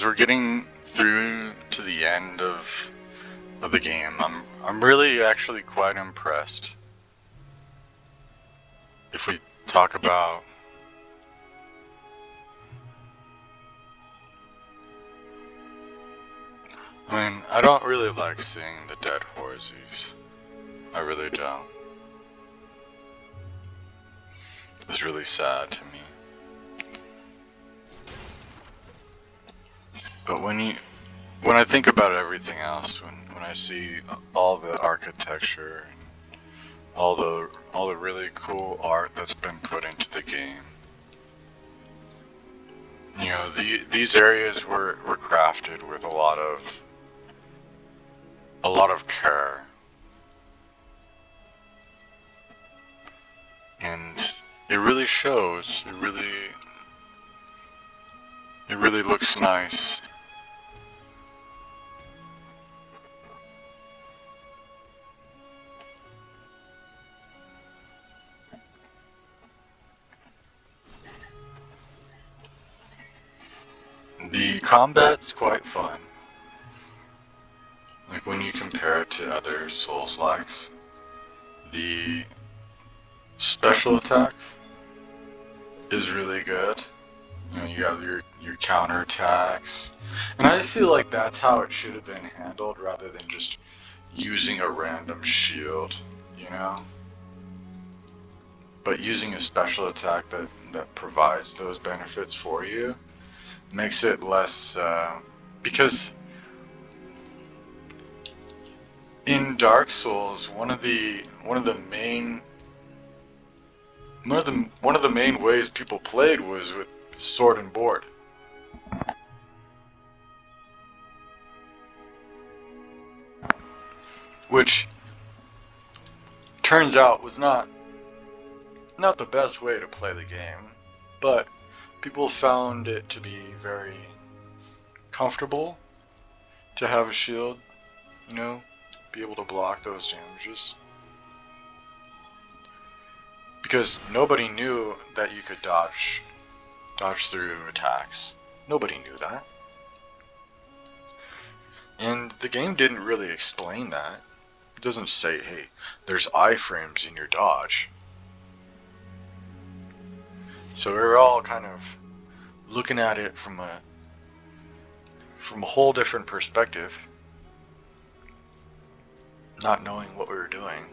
as we're getting through to the end of the game, I'm really actually quite impressed. If we talk about I don't really like seeing the dead horses. I really don't. It's really sad to me. But when I think about everything else, when I see all the architecture and all the really cool art that's been put into the game, you know, these areas were crafted with a lot of care, and it really shows. It really looks nice. The combat's quite fun. Like when you compare it to other Souls-likes, the special attack is really good. You know, you have your counter attacks, and I feel like that's how it should have been handled rather than just using a random shield, you know? But using a special attack that provides those benefits for you makes it less, because in Dark Souls, one of the main ways people played was with sword and board. Which turns out was not the best way to play the game, but people found it to be very comfortable to have a shield, you know, be able to block those damages. Because nobody knew that you could dodge through attacks. Nobody knew that. And the game didn't really explain that. It doesn't say, hey, there's iframes in your dodge. So we're all kind of looking at it from a whole different perspective, not knowing what we were doing.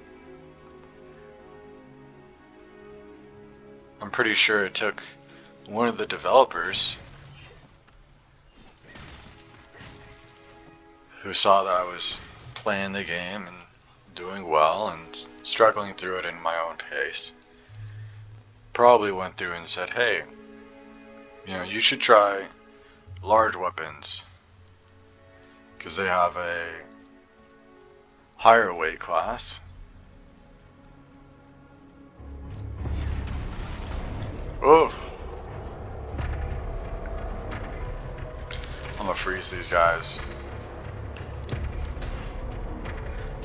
I'm pretty sure it took one of the developers who saw that I was playing the game and doing well and struggling through it in my own pace. Probably went through and said, hey, you know, you should try large weapons because they have a higher weight class. Oof. I'm gonna freeze these guys.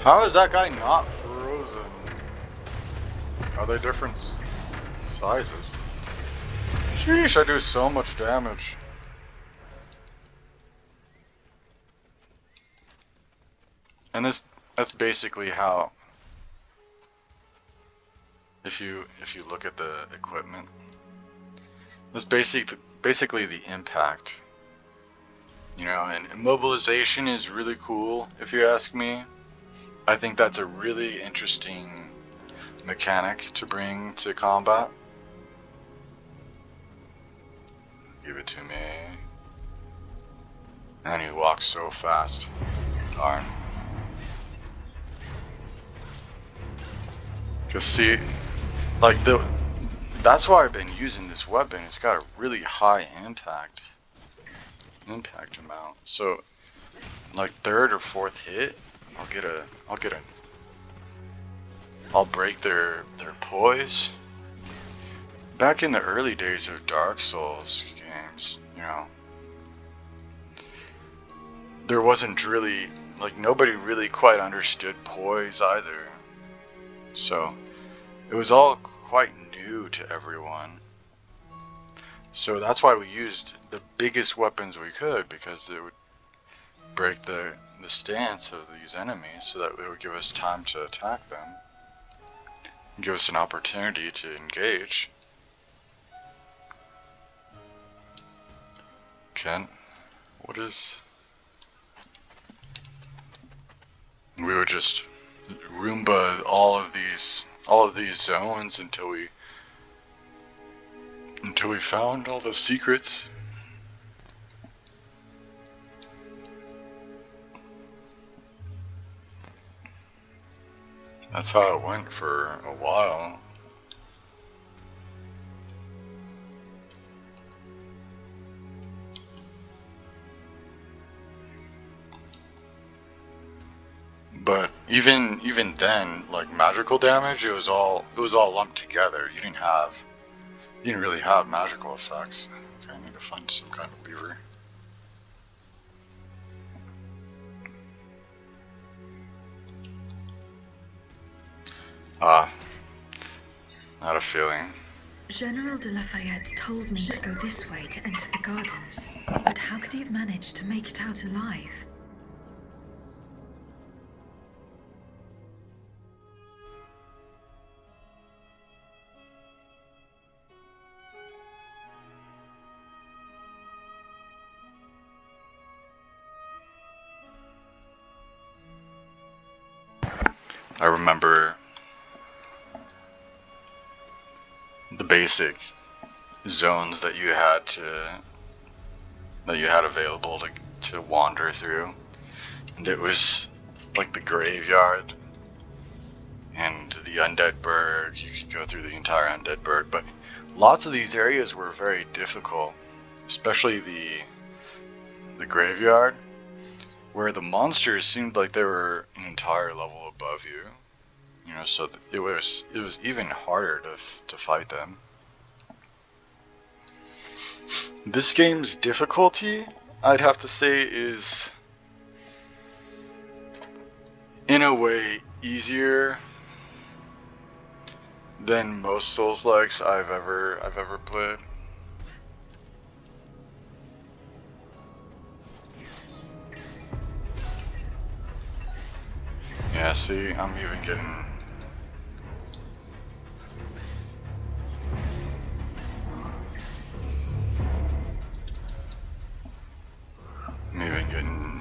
How is that guy not frozen? Are they different sizes? Sheesh, I do so much damage. And that's basically how, if you look at the equipment, that's basically the impact. You know, and immobilization is really cool, if you ask me. I think that's a really interesting mechanic to bring to combat. Give it to me. And he walks so fast. Darn. Cause see, like that's why I've been using this weapon. It's got a really high impact amount. So, like third or fourth hit, I'll break their poise. Back in the early days of Dark Souls games, you know, there wasn't really, like, nobody really quite understood poise either. So, it was all quite new to everyone. So that's why we used the biggest weapons we could, because it would break the stance of these enemies, so that it would give us time to attack them, and give us an opportunity to engage. Kent, what is... We would just Roomba all of these zones until we found all the secrets. That's how it went for a while. But even then, like magical damage, it was all lumped together. You didn't really have magical effects. Okay, I need to find some kind of lever. I had a feeling. General de Lafayette told me to go this way to enter the gardens, but how could he have managed to make it out alive? I remember the basic zones that you had available to wander through, and it was like the graveyard and the Undead Burg. You could go through the entire Undead Burg, but lots of these areas were very difficult, especially the graveyard, where the monsters seemed like they were an entire level above you. You know, so it was even harder to fight them. This game's difficulty, I'd have to say, is in a way easier than most Souls-likes I've ever played. Yeah, see, I'm even getting...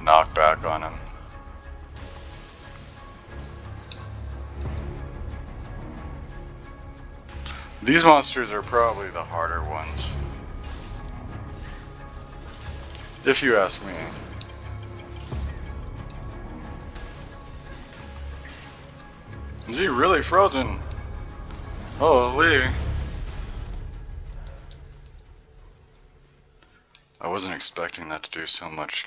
knocked back on him. These monsters are probably the harder ones, if you ask me. Is he really frozen? Holy. I wasn't expecting that to do so much.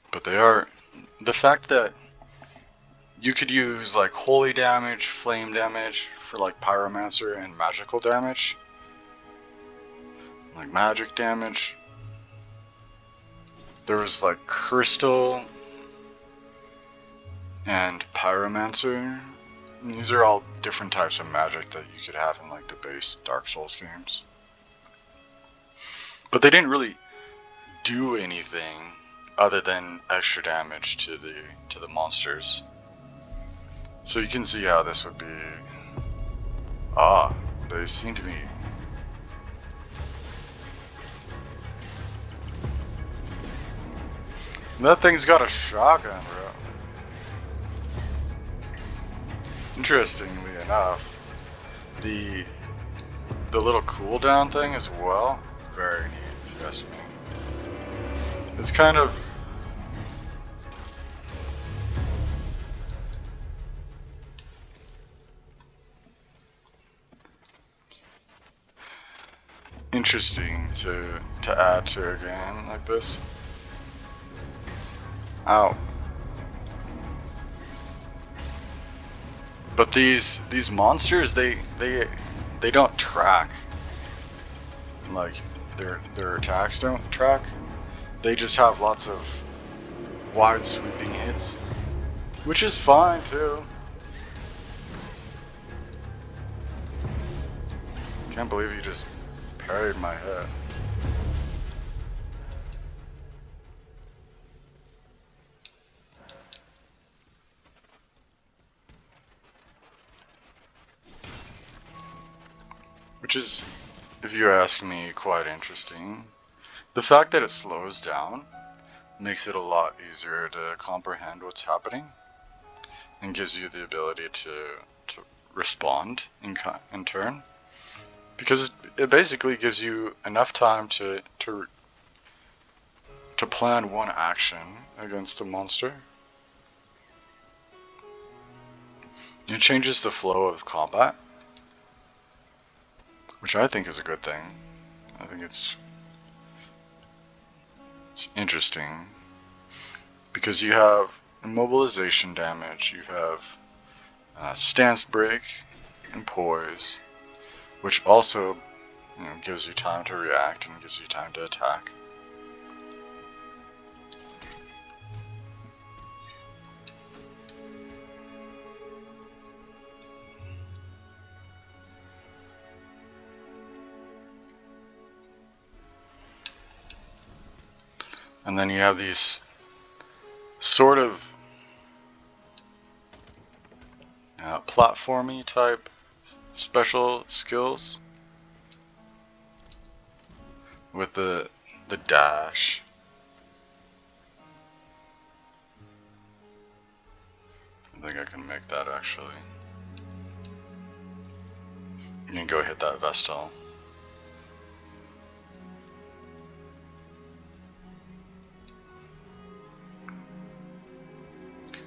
But they are... The fact that you could use like holy damage, flame damage for like pyromancer, and magical damage. Like magic damage. There was like crystal and pyromancer. And these are all different types of magic that you could have in like the base Dark Souls games. But they didn't really do anything other than extra damage to the monsters. So you can see how this would be. They seem to be... That thing's got a shotgun, bro. Interestingly enough, the little cooldown thing as well, very neat, if you ask me. It's kind of... interesting to add to a game like this. Ow. But these monsters, they don't track. Like their attacks don't track. They just have lots of wide sweeping hits, which is fine too. Can't believe you just parried my hit. Which is, if you ask me, quite interesting. The fact that it slows down makes it a lot easier to comprehend what's happening and gives you the ability to respond in turn. Because it basically gives you enough time to plan one action against a monster. It changes the flow of combat, which I think is a good thing. I think it's interesting because you have immobilization damage, you have stance break and poise, which also gives you time to react and gives you time to attack. And then you have these sort of platformy type special skills with the dash. I think I can make that actually. You can go hit that Vestal.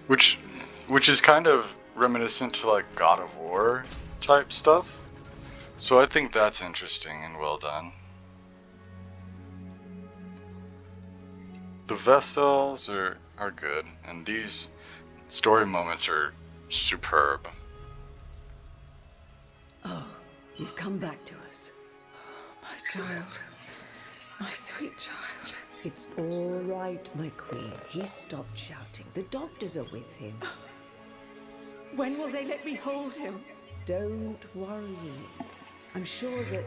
Which is kind of reminiscent to like God of War type stuff. So I think that's interesting and well done. The Vestals are good, and these story moments are superb. Oh, you've come back to us. My child. My sweet child. It's all right, my queen. He stopped shouting. The doctors are with him. When will they let me hold him? Don't worry. I'm sure that...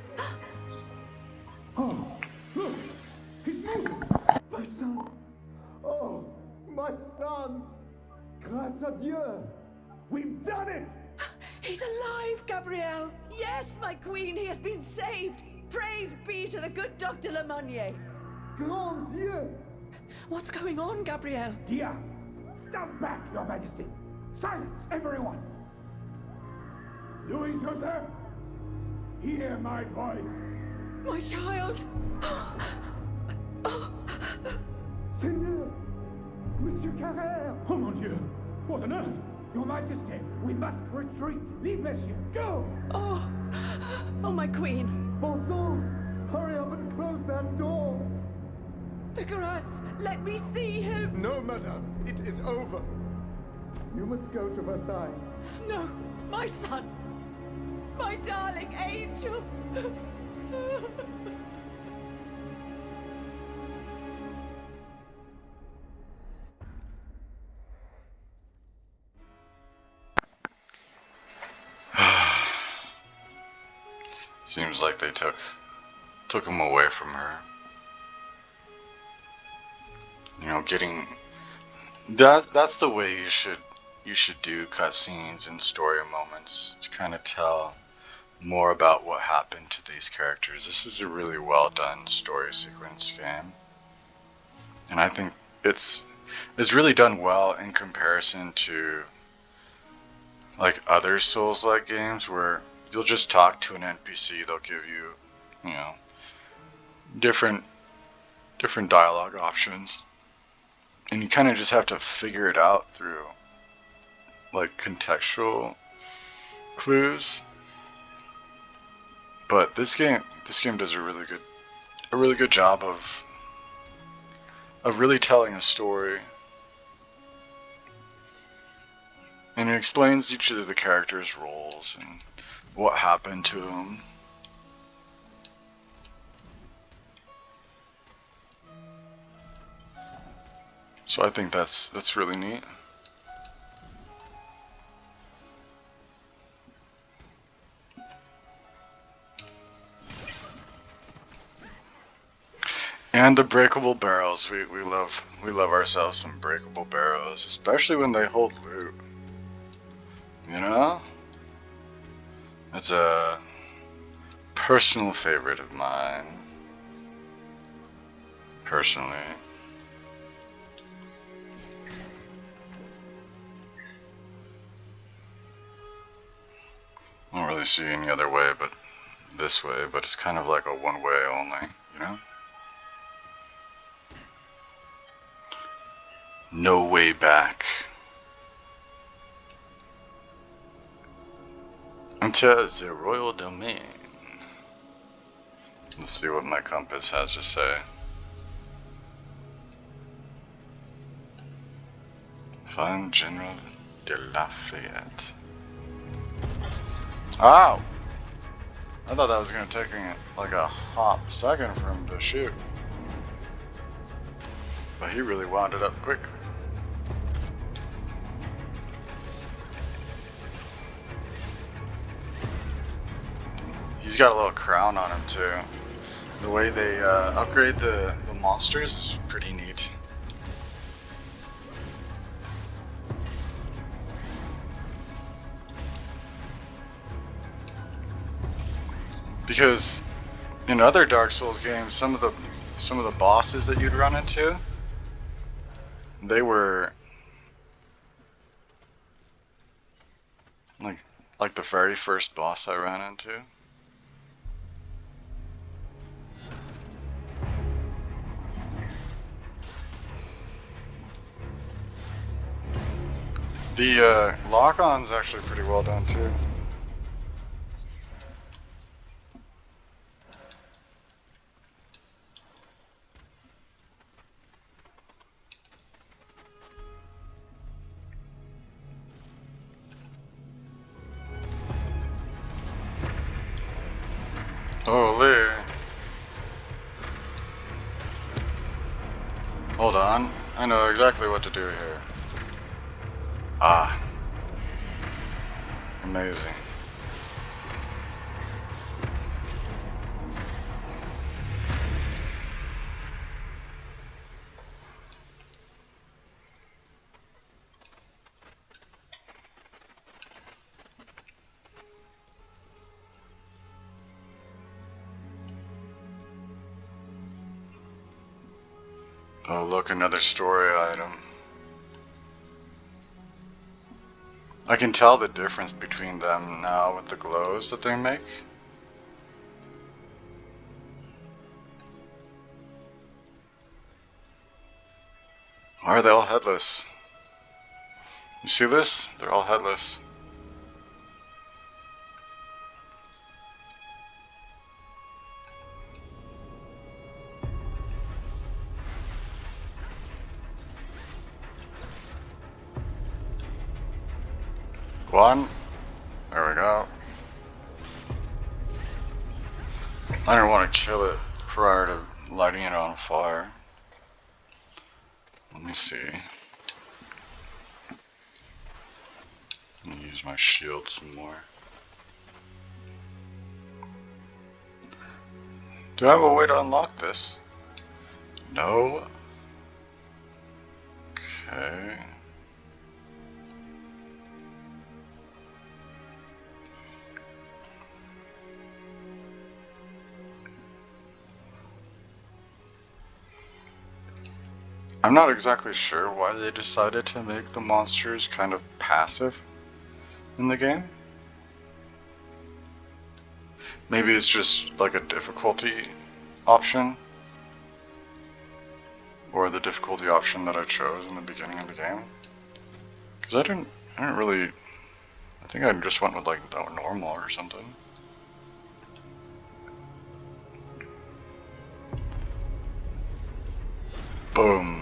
Oh, look! He's moving! My son! Oh, my son! Grâce à Dieu! We've done it! He's alive, Gabrielle! Yes, my queen, he has been saved! Praise be to the good Dr. Lemonnier! Grand Dieu! What's going on, Gabrielle? Dia! Stand back, Your Majesty! Silence, everyone! Louis Joseph! Hear my voice! My child! Seigneur! Monsieur Carrère! Oh mon Dieu! What on earth? Your Majesty, we must retreat! Leave Monsieur! Go! Oh, my queen! Bon sang! Hurry up and close that door! The Grace, let me see him! No, madame, it is over. You must go to Versailles. No, my son! My darling angel! Seems like they took him away from her. Getting that's the way you should do cutscenes and story moments to kind of tell more about what happened to these characters. This is a really well done story sequence game, and I think it's really done well in comparison to like other Souls-like games where you'll just talk to an NPC, they'll give you, different dialogue options, and you kind of just have to figure it out through like contextual clues. But this game does a really good job of really telling a story, and it explains each of the characters' roles and what happened to them. So I think that's really neat. And the breakable barrels. We love ourselves some breakable barrels, especially when they hold loot. You know? It's a personal favorite of mine. Personally. I don't really see any other way but this way, but it's kind of like a one way only, you know? No way back. Into the royal domain. Let's see what my compass has to say. Find General de Lafayette. Ow! I thought that was gonna take like a hot second for him to shoot. But he really wound it up quick. He's got a little crown on him too. The way they upgrade the monsters is pretty neat. Because in other Dark Souls games, some of the bosses that you'd run into, they were like the very first boss I ran into. The lock-on's actually pretty well done too. Holy. Hold on. I know exactly what to do here. Ah. Amazing. Oh, look, another story item. I can tell the difference between them now with the glows that they make. Why are they all headless? You see this? They're all headless. One. There we go. I didn't want to kill it prior to lighting it on fire. Let me see. I'm gonna use my shield some more. Do I have a way to unlock this? No. Okay. I'm not exactly sure why they decided to make the monsters kind of passive in the game. Maybe it's just like a difficulty option, or the difficulty option that I chose in the beginning of the game. Because I didn't really, I think I just went with like normal or something. Boom.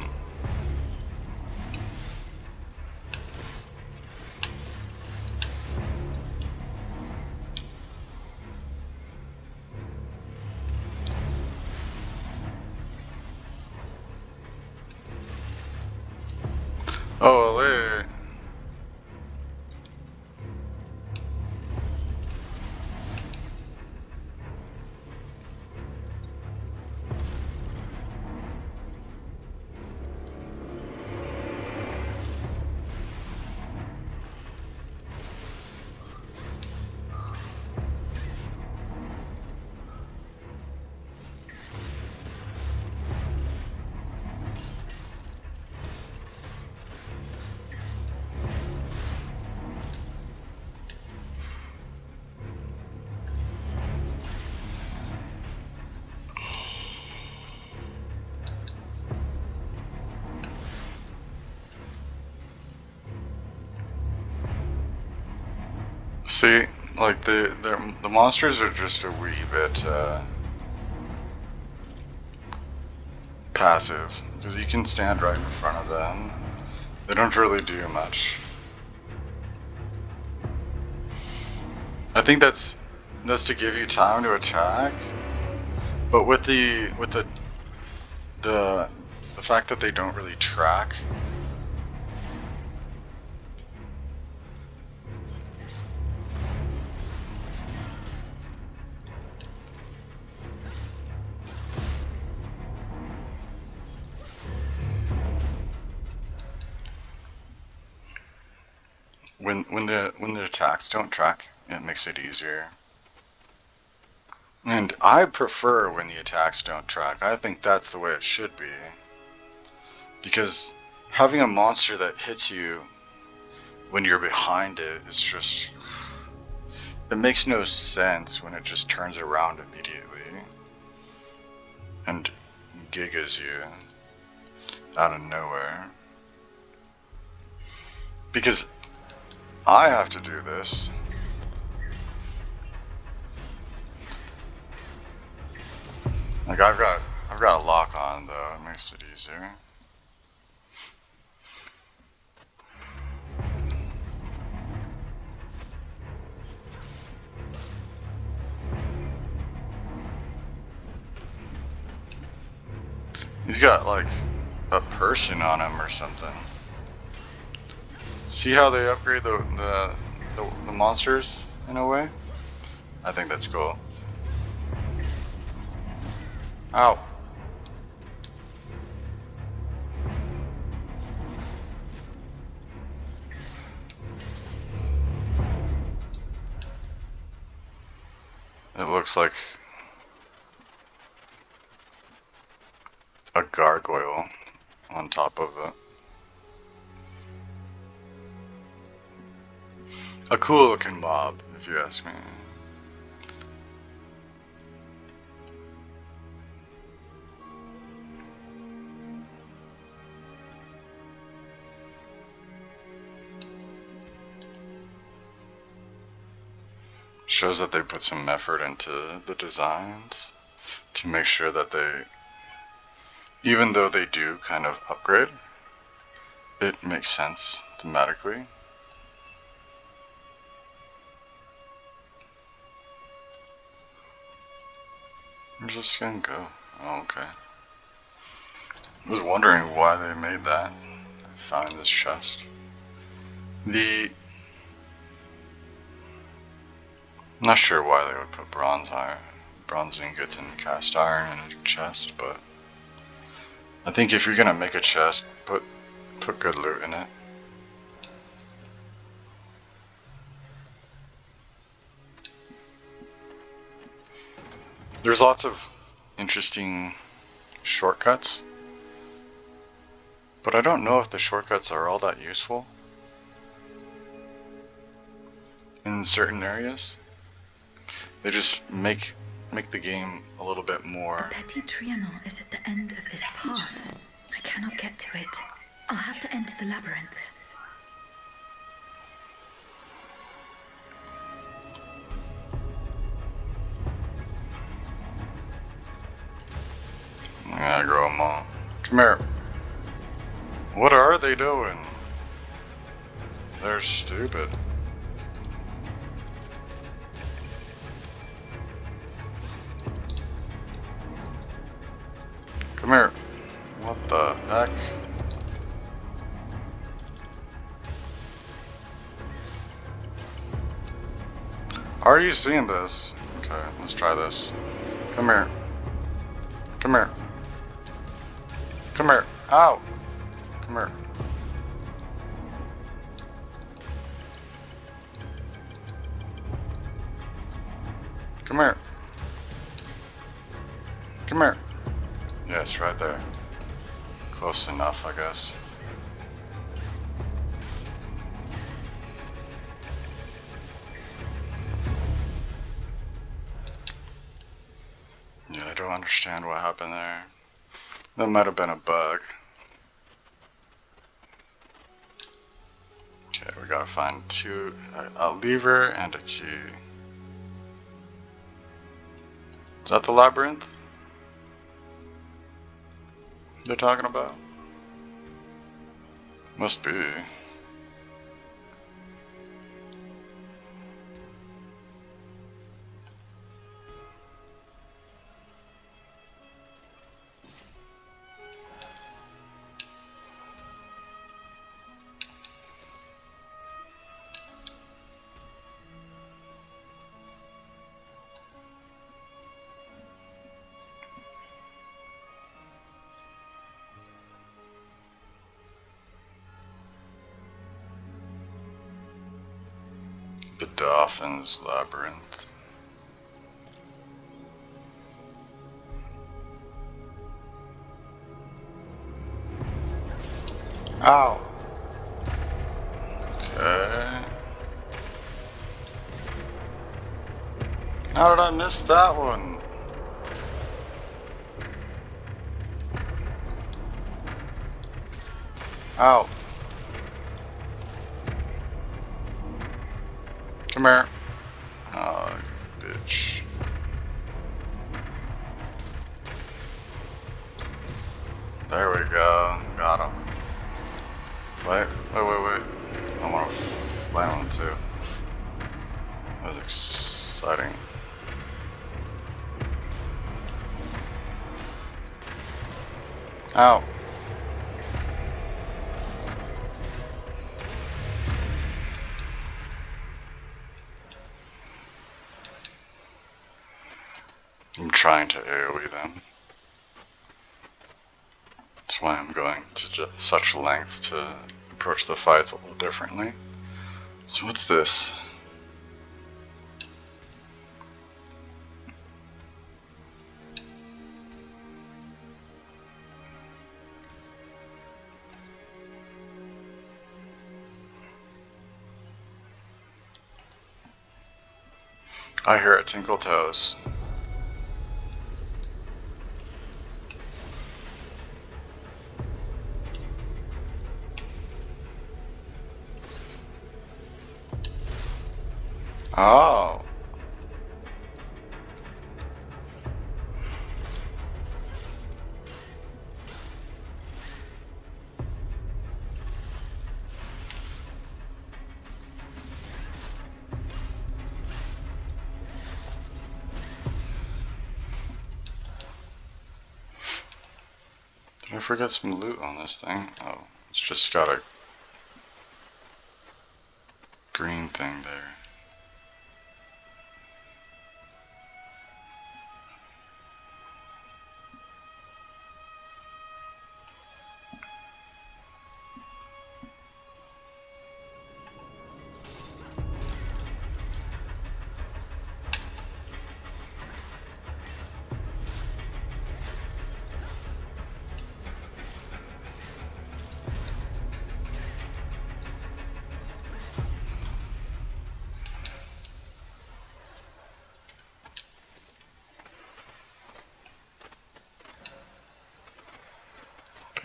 See, like the monsters are just a wee bit passive because you can stand right in front of them. They don't really do much. I think that's to give you time to attack. But with the fact that they don't really track. When the attacks don't track, it makes it easier. And I prefer when the attacks don't track. I think that's the way it should be. Because having a monster that hits you when you're behind it is just... It makes no sense when it just turns around immediately and gigas you out of nowhere. Because I have to do this. Like I've got a lock on though, it makes it easier. He's got like a person on him or something. See how they upgrade the monsters in a way? I think that's cool. Ow. It looks like a gargoyle on top of it. A cool looking mob, if you ask me. Shows that they put some effort into the designs to make sure that they, even though they do kind of upgrade, it makes sense thematically. Where's this gonna go? Oh, okay. I was wondering why they made that. I found this chest. I'm not sure why they would put bronze ingots and cast iron in a chest, but I think if you're gonna make a chest, put good loot in it. There's lots of interesting shortcuts, but I don't know if the shortcuts are all that useful in certain areas. They just make the game a little bit more. The Petit Trianon is at the end of this path. I cannot get to it. I'll have to enter the labyrinth. Yeah, grow them all. Come here. What are they doing? They're stupid. Come here. What the heck? Are you seeing this? Okay, let's try this. Come here. Come here. Come here. Ow! Come here. Come here. Come here. Yes, right there. Close enough, I guess. Yeah, I don't understand what happened there. That might have been a bug. Okay, we gotta find a lever and a key. Is that the labyrinth they're talking about? Must be. The Dolphin's Labyrinth. Ow! Okay. How did I miss that one? Ow. Come here. Oh, bitch. There we go. Got him. Wait. I want to find one too. That was exciting. Ow. I'm trying to AoE them. That's why I'm going to such lengths to approach the fights a little differently. So what's this? I hear it tinkle toes. Oh. Did I forget some loot on this thing? Oh, it's just got a green thing there.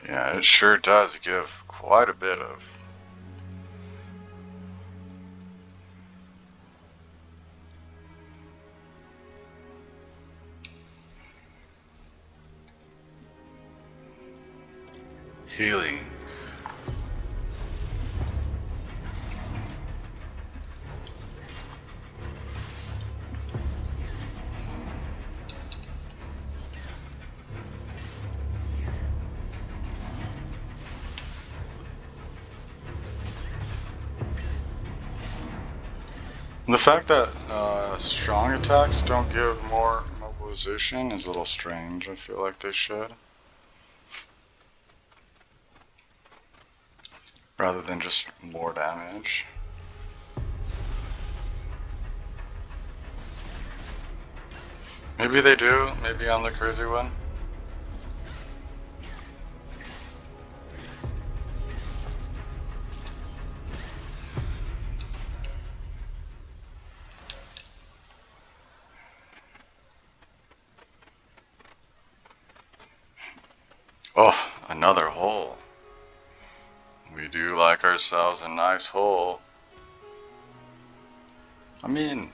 Yeah, it sure does give quite a bit of healing. The fact that strong attacks don't give more mobilization is a little strange. I feel like they should. Rather than just more damage. Maybe they do. Maybe I'm the crazy one. Oh, another hole. We We do like ourselves a nice hole. I mean,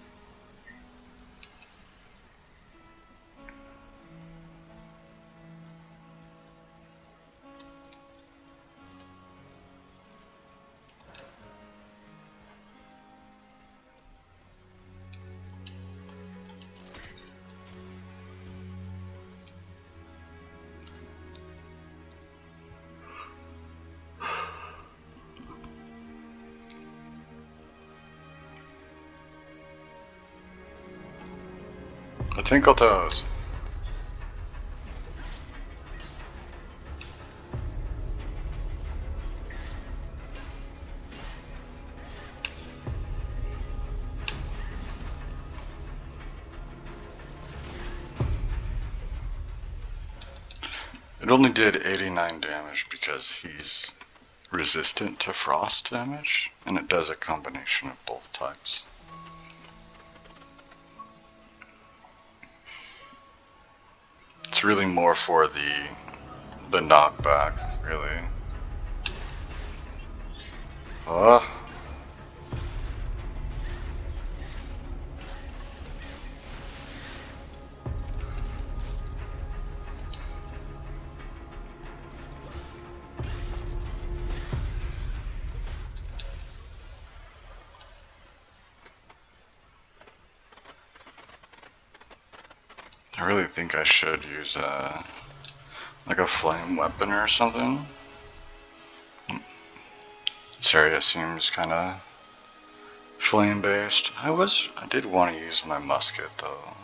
I think I'll toes. It only did 89 damage because he's resistant to frost damage, and it does a combination of both types. It's really more for the knockback, really. I really think I should use like a flame weapon or something. This area seems kind of flame based. I did want to use my musket though.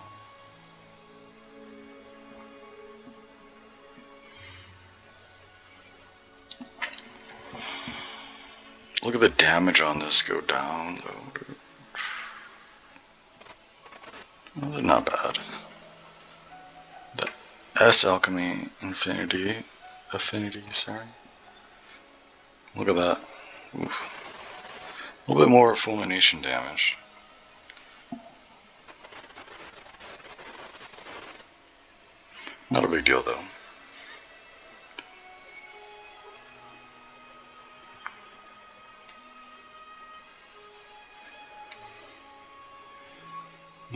Look at the damage on this go down though, dude. Well, they're not bad. The S alchemy affinity, sorry. Look at that. Oof. A little bit more fulmination damage. Not a big deal though.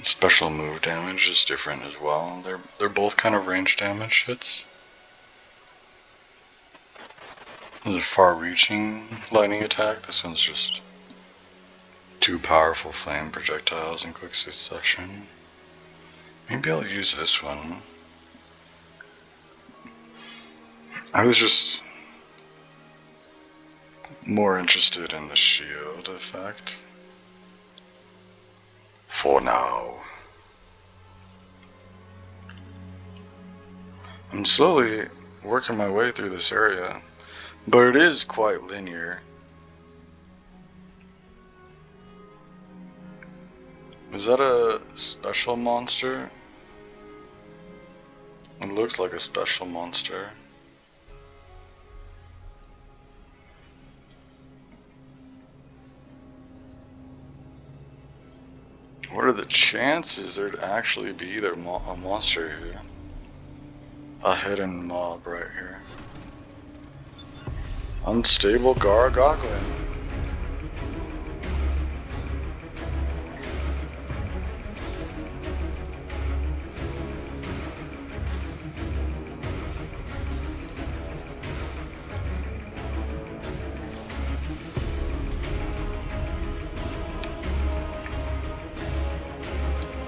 Special move damage is different as well. They're both kind of range damage hits. There's a far-reaching lightning attack. This one's just two powerful flame projectiles in quick succession. Maybe I'll use this one. I was just more interested in the shield effect. For now. I'm slowly working my way through this area, but it is quite linear. Is that a special monster? It looks like a special monster. What are the chances there'd actually be a monster here? A hidden mob right here. Unstable Gargoglin.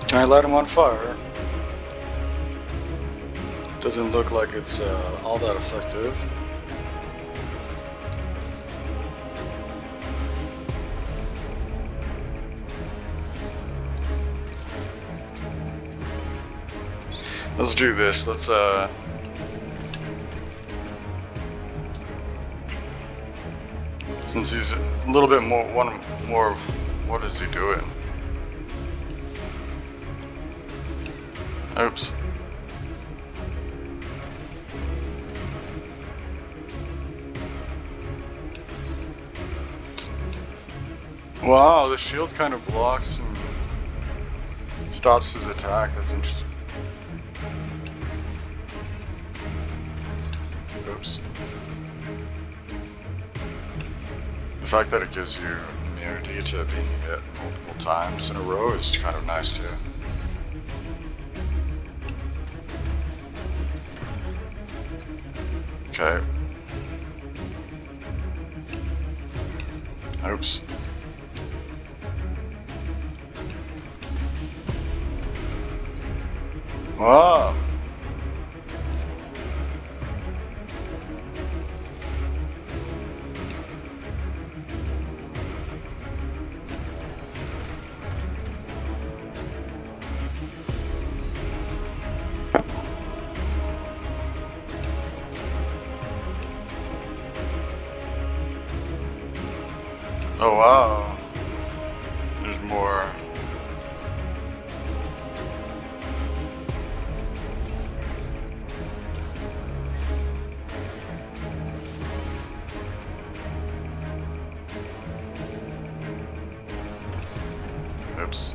Can I light him on fire? Doesn't look like it's all that effective. Let's do this. Let's since he's a little bit more what is he doing? Oops. Wow, the shield kind of blocks and stops his attack. That's interesting. Oops. fact that it gives you immunity to being hit multiple times in a row is kind of nice too. Okay. Oops. Whoa! Oh wow! There's more. Oops.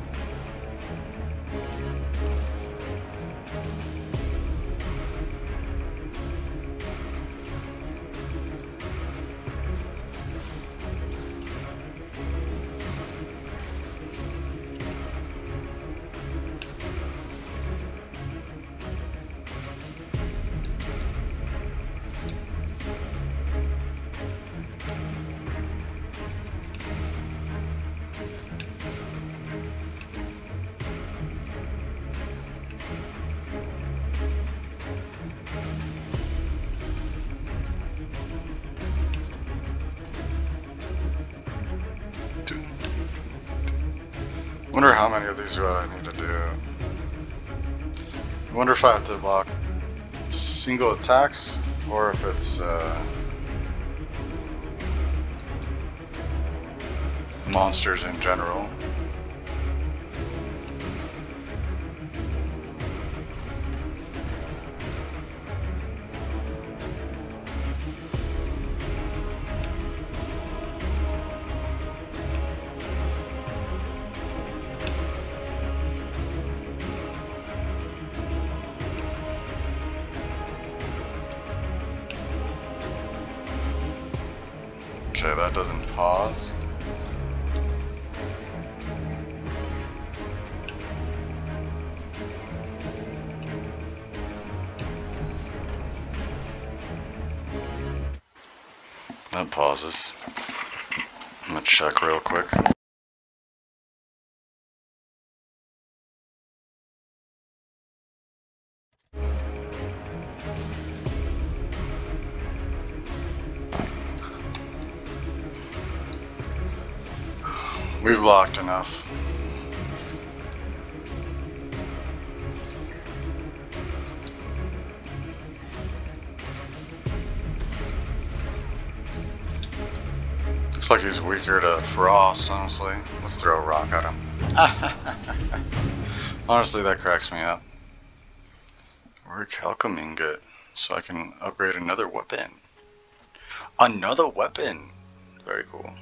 Wonder how many of these do I need to do. I wonder if I have to block single attacks or if it's monsters in general. Okay, that doesn't pause. That pauses. I'm gonna check real quick. We've blocked enough. Looks like he's weaker to frost, honestly. Let's throw a rock at him. Honestly, that cracks me up. Work alchemy ingot, so I can upgrade another weapon. Another weapon! Very cool.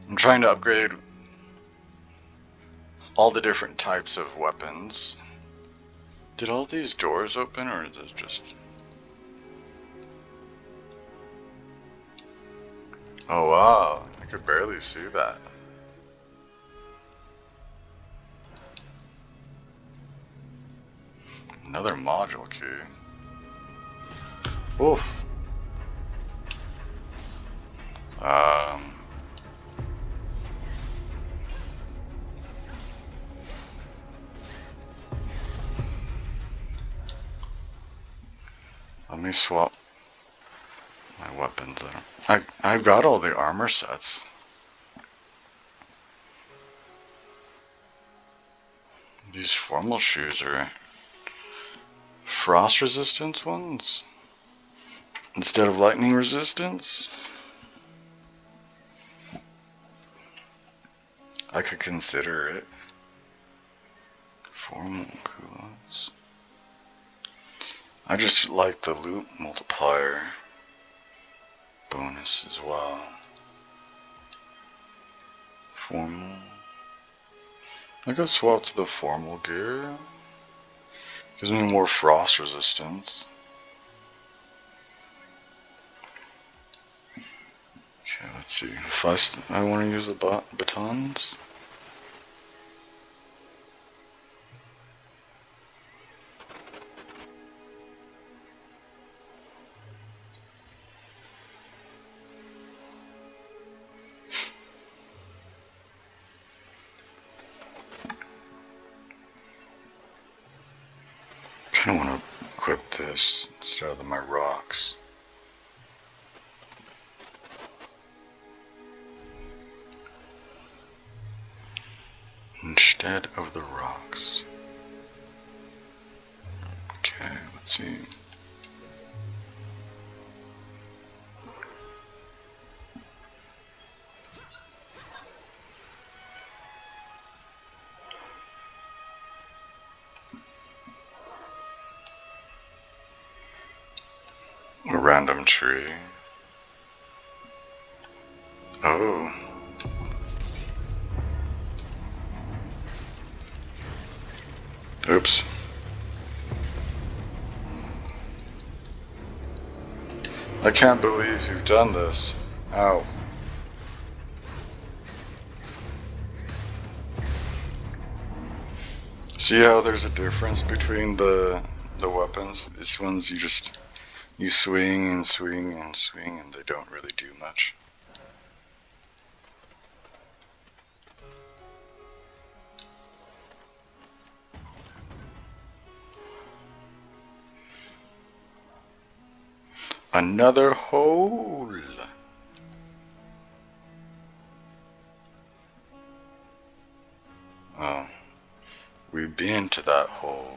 I'm trying to upgrade all the different types of weapons. Did all these doors open, or is this just... Oh wow, I could barely see that. Another module key. Oof. Let me swap my weapons. I've got all the armor sets. These formal shoes are frost resistance ones instead of lightning resistance. I could consider it. Formal culottes. I just like the loot multiplier bonus as well. Formal. I could swap to the formal gear. Gives me more frost resistance. Okay, let's see. If I want to use the batons. I want to equip this instead of my rocks. Instead of the rocks. Okay, let's see. A random tree. Oh. Oops. I can't believe you've done this. Ow. See how there's a difference between the weapons? These ones you swing and swing and swing and they don't really do much. Another hole. Oh, we've been to that hole.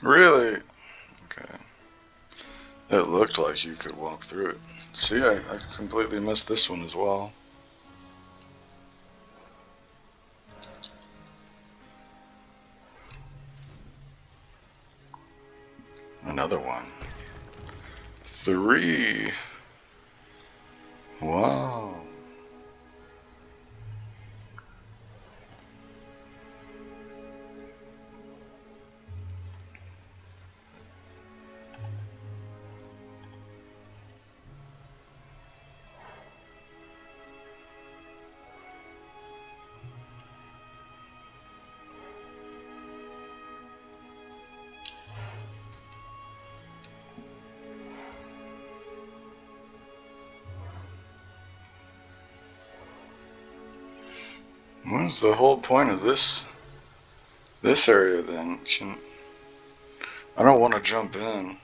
Really? Okay. It looked like you could walk through it. See, I completely missed this one as well. Another one. 3. Wow. What's the whole point of this area then? I don't want to jump in.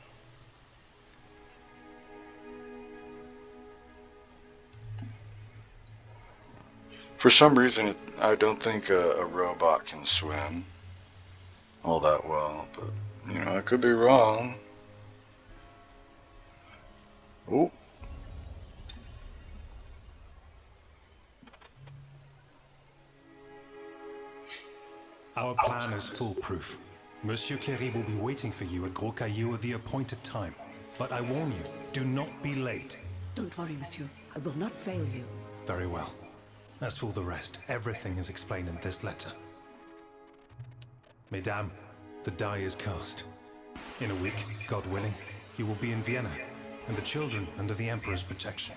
For some reason, I don't think a robot can swim all that well, but you know, I could be wrong. Oh. Our plan is foolproof. Monsieur Cléry will be waiting for you at Gros Caillou at the appointed time. But I warn you, do not be late. Don't worry, monsieur. I will not fail you. Very well. As for the rest, everything is explained in this letter. Mesdames, the die is cast. In a week, God willing, you will be in Vienna, and the children under the Emperor's protection.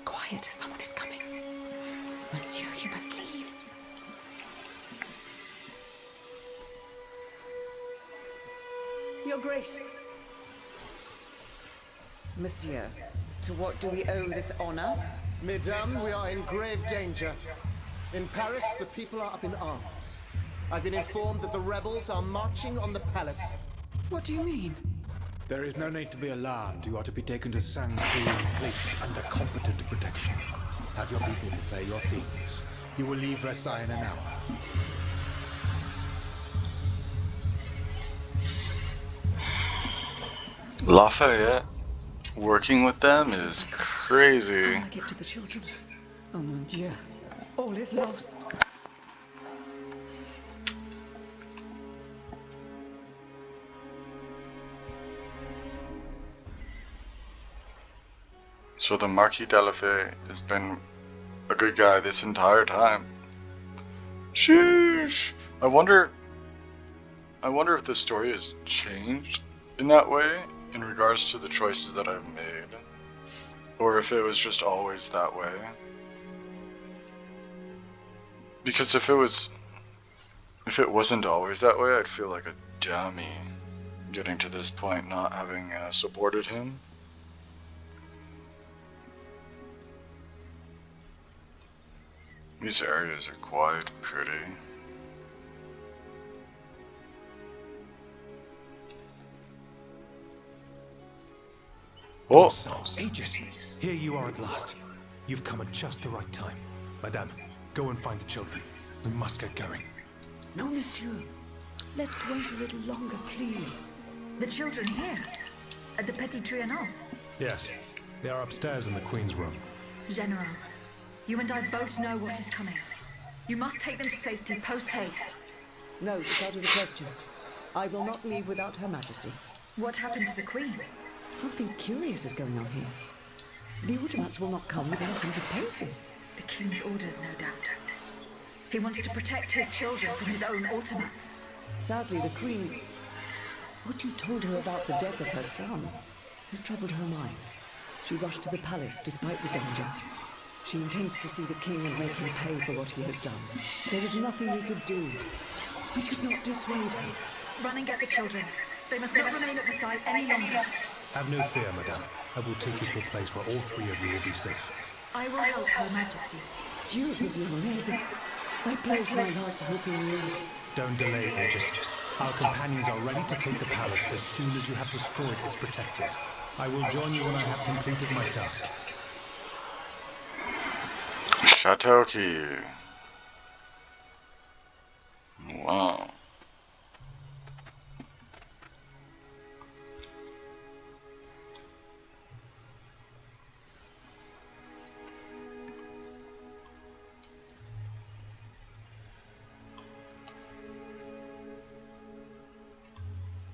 Quiet, someone is coming. Monsieur, you must leave. Your Grace. Monsieur, to what do we owe this honor? Mesdames, we are in grave danger. In Paris, the people are up in arms. I've been informed that the rebels are marching on the palace. What do you mean? There is no need to be alarmed. You are to be taken to Saint-Cloud and placed under competent protection. Have your people prepare your things. You will leave Versailles in an hour. Lafayette. working with them is crazy. How will I get to the children? Oh mon Dieu. All is lost. So the Marquis d'Alafay has been a good guy this entire time. Sheesh. I wonder if the story has changed in that way in regards to the choices that I've made, or if it was just always that way. Because if it wasn't always that way, I'd feel like a dummy getting to this point not having supported him. These areas are quite pretty. Oh! Aegis, here you are at last. You've come at just the right time. Madame, go and find the children. We must get going. No, monsieur. Let's wait a little longer, please. The children here? At the Petit Trianon? Yes, they are upstairs in the Queen's room. General, you and I both know what is coming. You must take them to safety post-haste. No, it's out of the question. I will not leave without Her Majesty. What happened to the Queen? Something curious is going on here. The automats will not come within 100 paces. The King's orders, no doubt. He wants to protect his children from his own automats. Sadly, the Queen... What you told her about the death of her son has troubled her mind. She rushed to the palace despite the danger. She intends to see the King and make him pay for what he has done. There was nothing we could do. We could not dissuade her. Run and get the children. They must not remain at Versailles any longer. Have no fear, Madame. I will take you to a place where all three of you will be safe. I will help Her Majesty. Dieu vive mon aide. I place my last hope in you. Don't delay, Aegis. Our companions are ready to take the palace as soon as you have destroyed its protectors. I will join you when I have completed my task. Chateau key. Wow.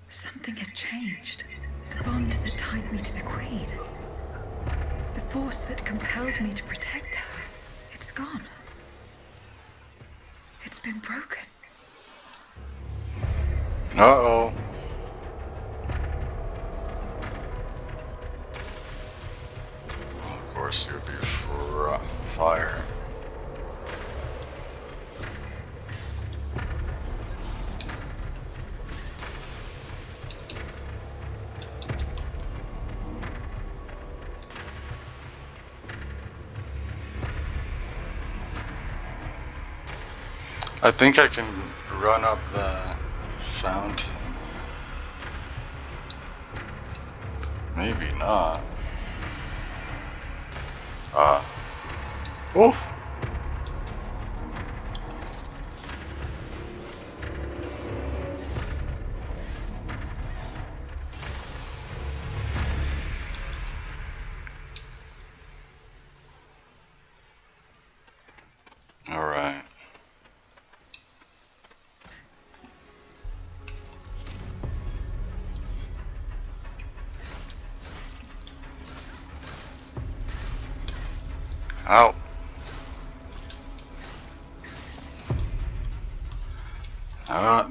Something has changed. The bond that tied me to the Queen. The force that compelled me to protect her. It's gone. It's been broken. Uh-oh. Well, of course it would be fire. I think I can run up the fountain. Maybe not. Oh! Alright. Ow.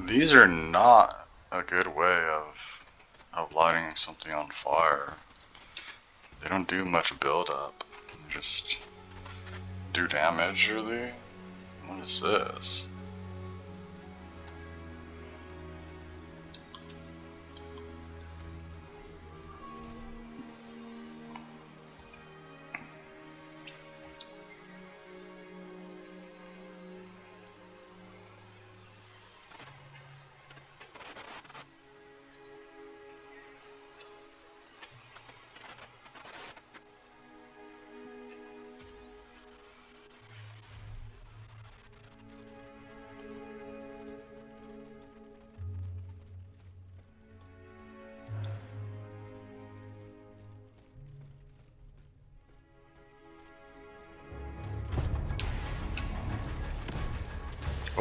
These are not a good way of lighting something on fire. They don't do much build up. They just do damage, really? What is this?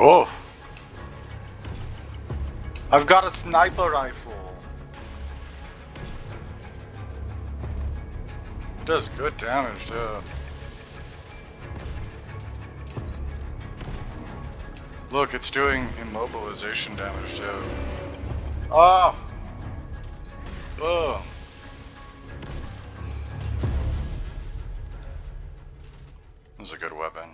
Oh! I've got a sniper rifle! It does good damage, too. Look, it's doing immobilization damage, too. Ah! Boom! This is a good weapon.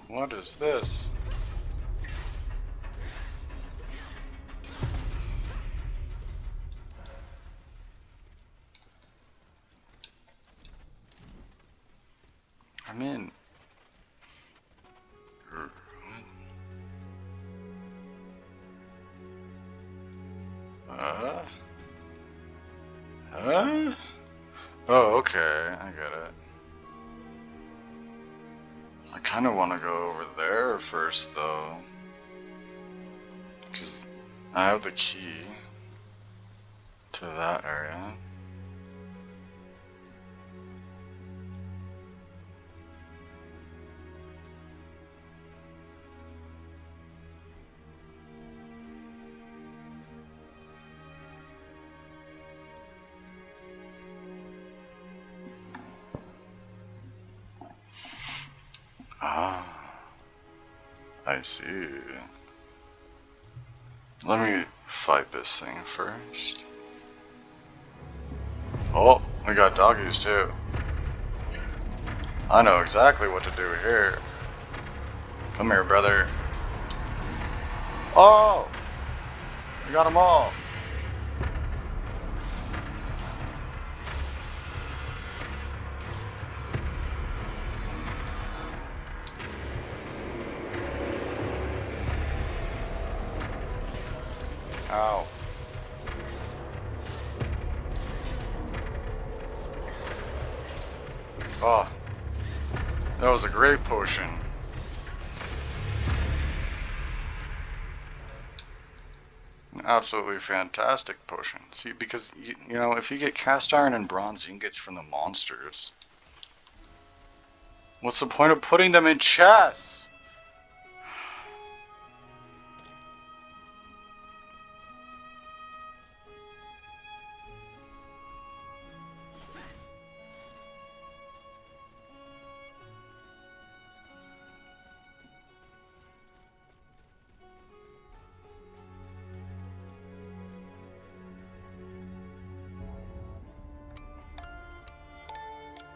What is this? I'm in. Huh? Oh, okay, I get it. I kind of want to go over there first, though. Because I have the key to that area. Ah, I see. Let me fight this thing first. Oh, we got doggies too. I know exactly what to do here. Come here, brother. Oh! We got them all. Ow. Oh, that was a great potion. An absolutely fantastic potion. See, because, you know, if you get cast iron and bronze ingots from the monsters, what's the point of putting them in chests?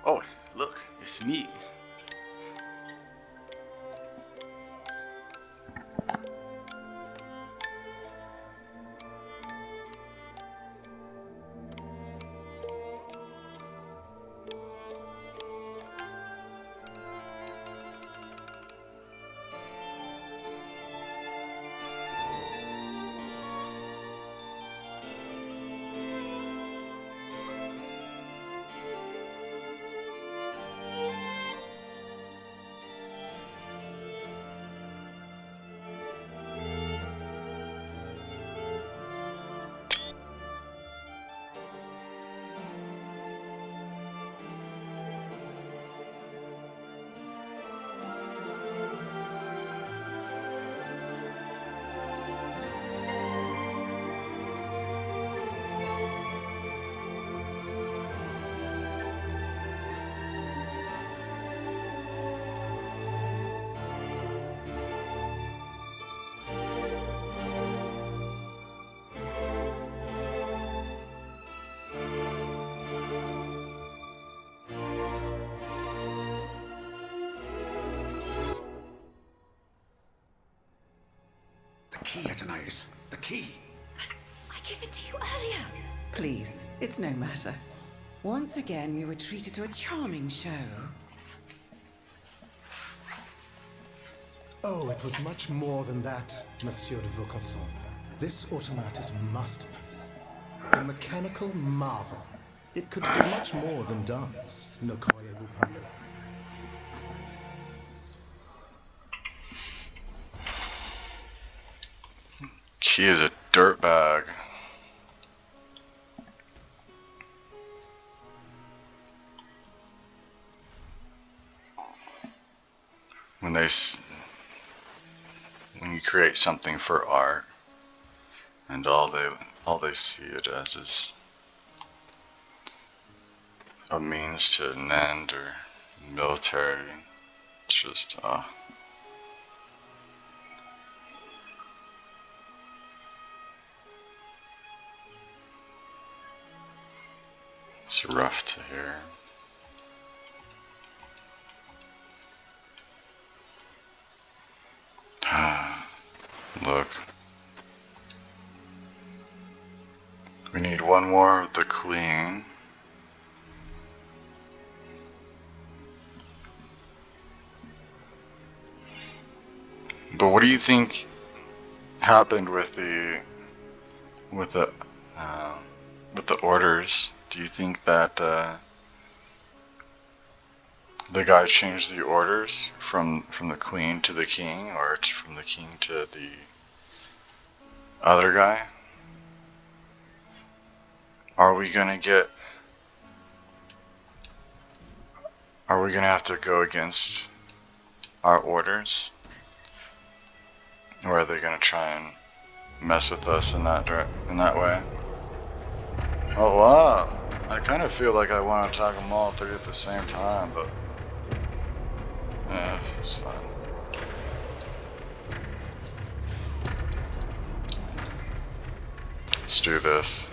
Oh, look, it's me. The key, Athenais. The key. I gave it to you earlier. Please, it's no matter. Once again, we were treated to a charming show. Oh, it was much more than that, Monsieur de Vaucanson. This automat is a masterpiece. A mechanical marvel. It could do much more than dance, ne croyez-vous pas? She is a dirtbag. when when you create something for art, and all they see it as is a means to an end or military. It's just it's rough to hear. Look. We need one more of the queen. But what do you think happened with the orders? Do you think that the guy changed the orders from the queen to the king, or from the king to the other guy? Are we gonna have to go against our orders? Or are they gonna try and mess with us in that way? Oh wow! I kind of feel like I want to attack them all three at the same time, but yeah, it's fine. Let's do this.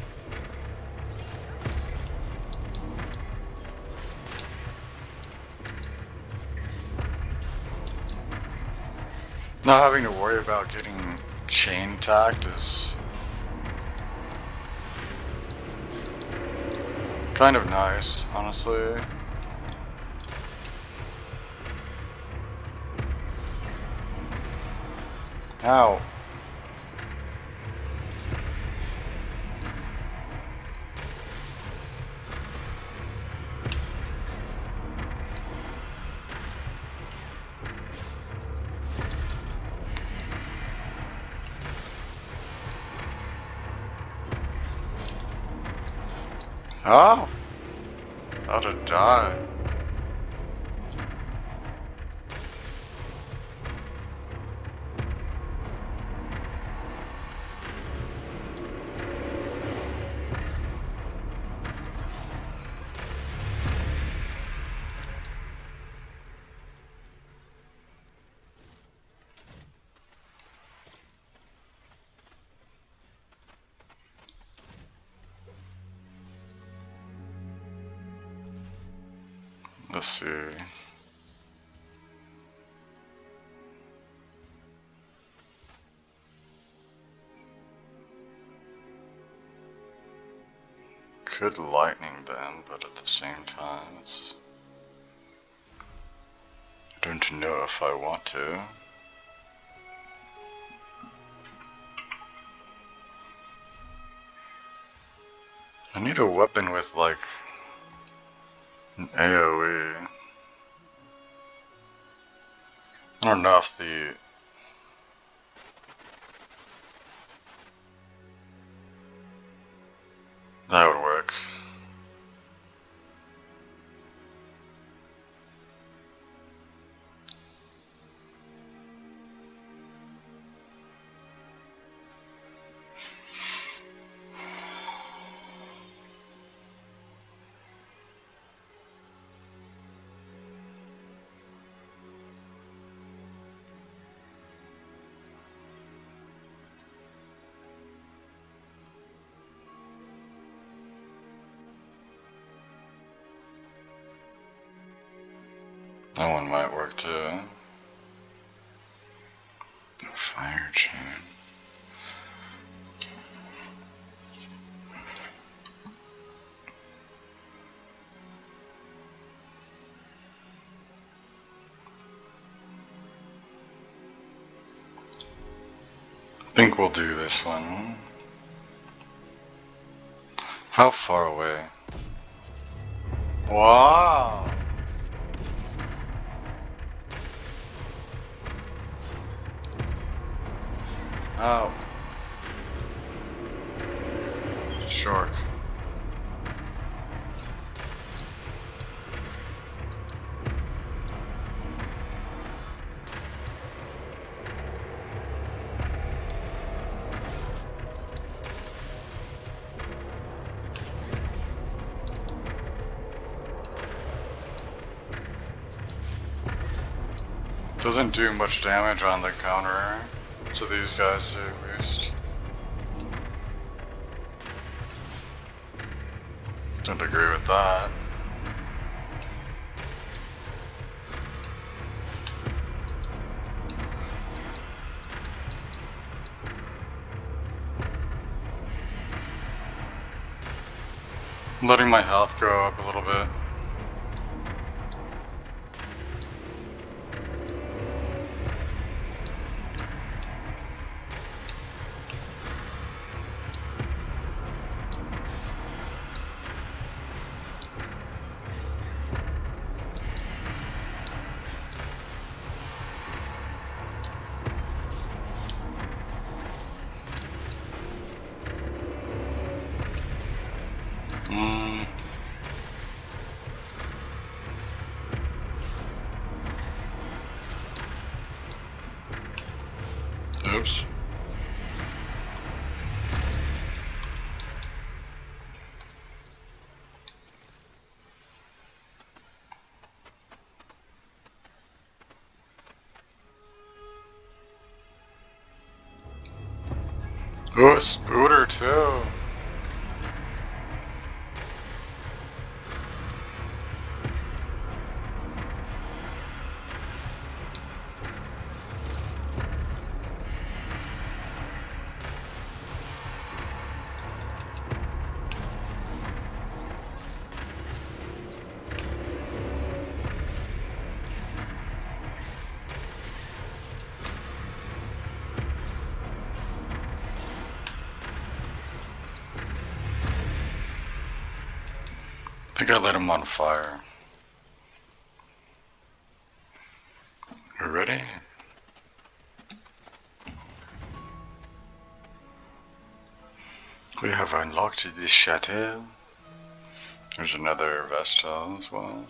Not having to worry about getting chain attacked is kind of nice, honestly. Ow. Oh! About to die. Let's see. Could lightning them, but at the same time, I don't know if I want to. I need a weapon with like an AoE. I don't know if that would work. That one might work too. Fire chain. I think we'll do this one. How far away? Wow! Oh. Shark. Doesn't do much damage on the counter, so these guys do at least. Don't agree with that. I'm letting my health go up a little bit. Oops. Oh, a scooter too. I think I lit him on fire. You ready? We have unlocked the chateau. There's another Vestal as well.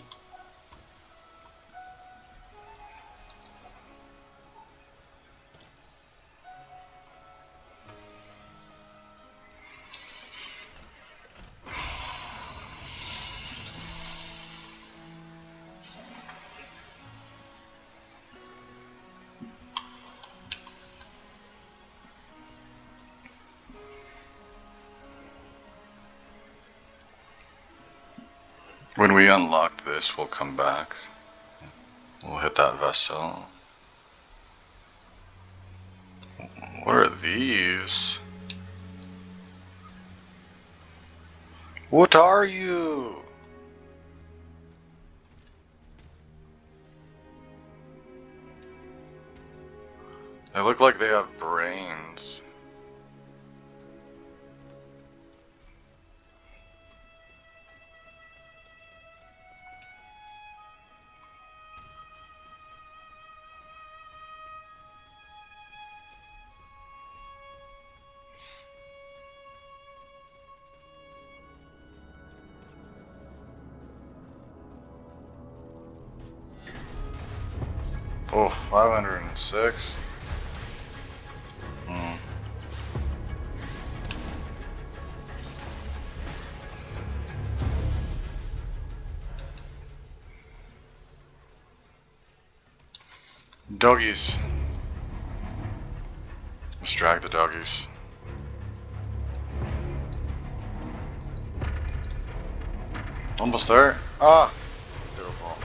When we unlock this, we'll come back. We'll hit that Vestal. What are these? What are you? They look like they have brains. Oh, 506. Doggies. Let's drag the doggies. Almost there. Ah! Beautiful.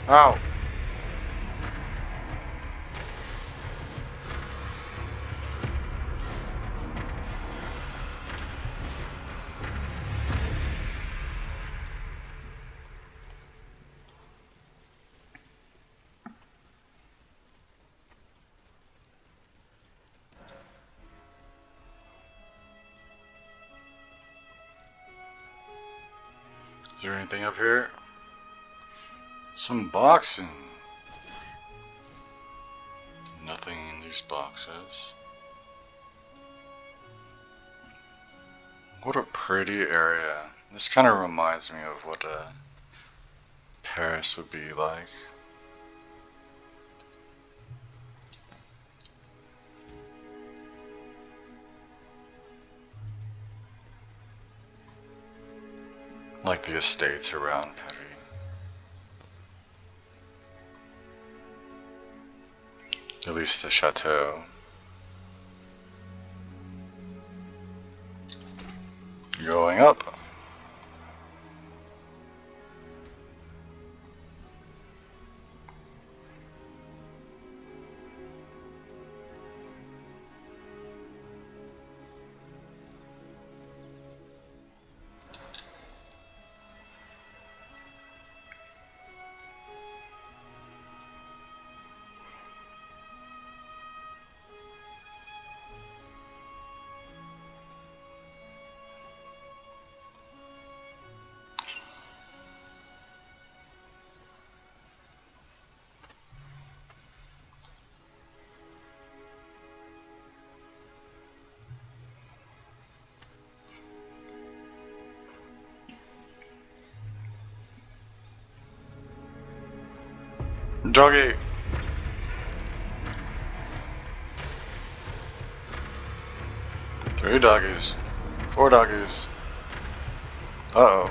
Ow! Is there anything up here? Some boxing. Nothing in these boxes. What a pretty area. This kind of reminds me of what Paris would be like. like the estates around Paris. At least the chateau. Going up. Doggy! 3 doggies. 4 doggies. Uh-oh.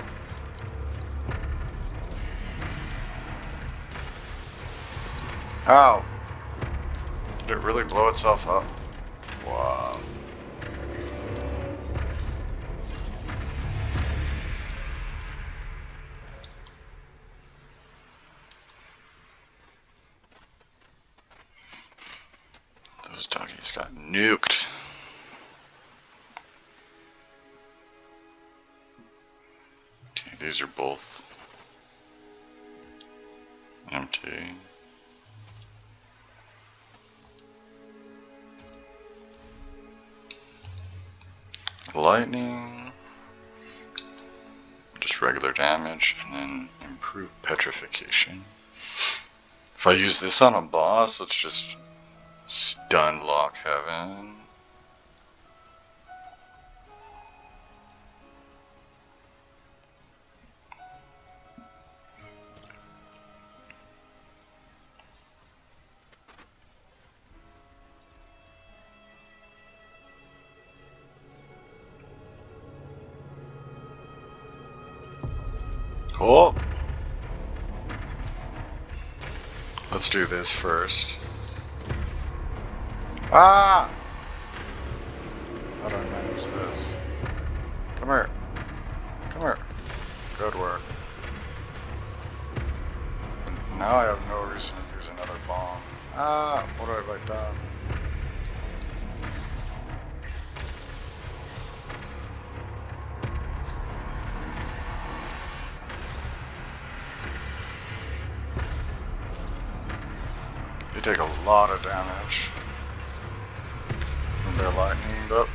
Ow! Did it really blow itself up? Wow. Those doggies got nuked. Okay, these are both empty. Lightning, just regular damage, and then improved petrification. If I use this on a boss, let's just stun lock heaven. Cool. Let's do this first. Ah! How do I manage this? Come here. Come here. Good work. Now I have no reason to use another bomb. Ah! What have I done? They take a lot of damage when they're lightninged up.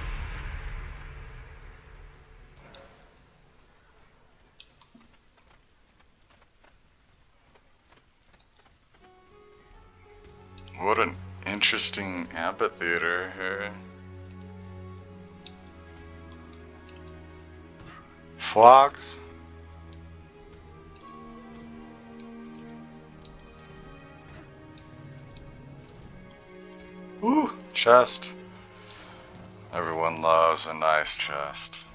What an interesting amphitheater here. Fox. Ooh, chest. Everyone loves a nice chest.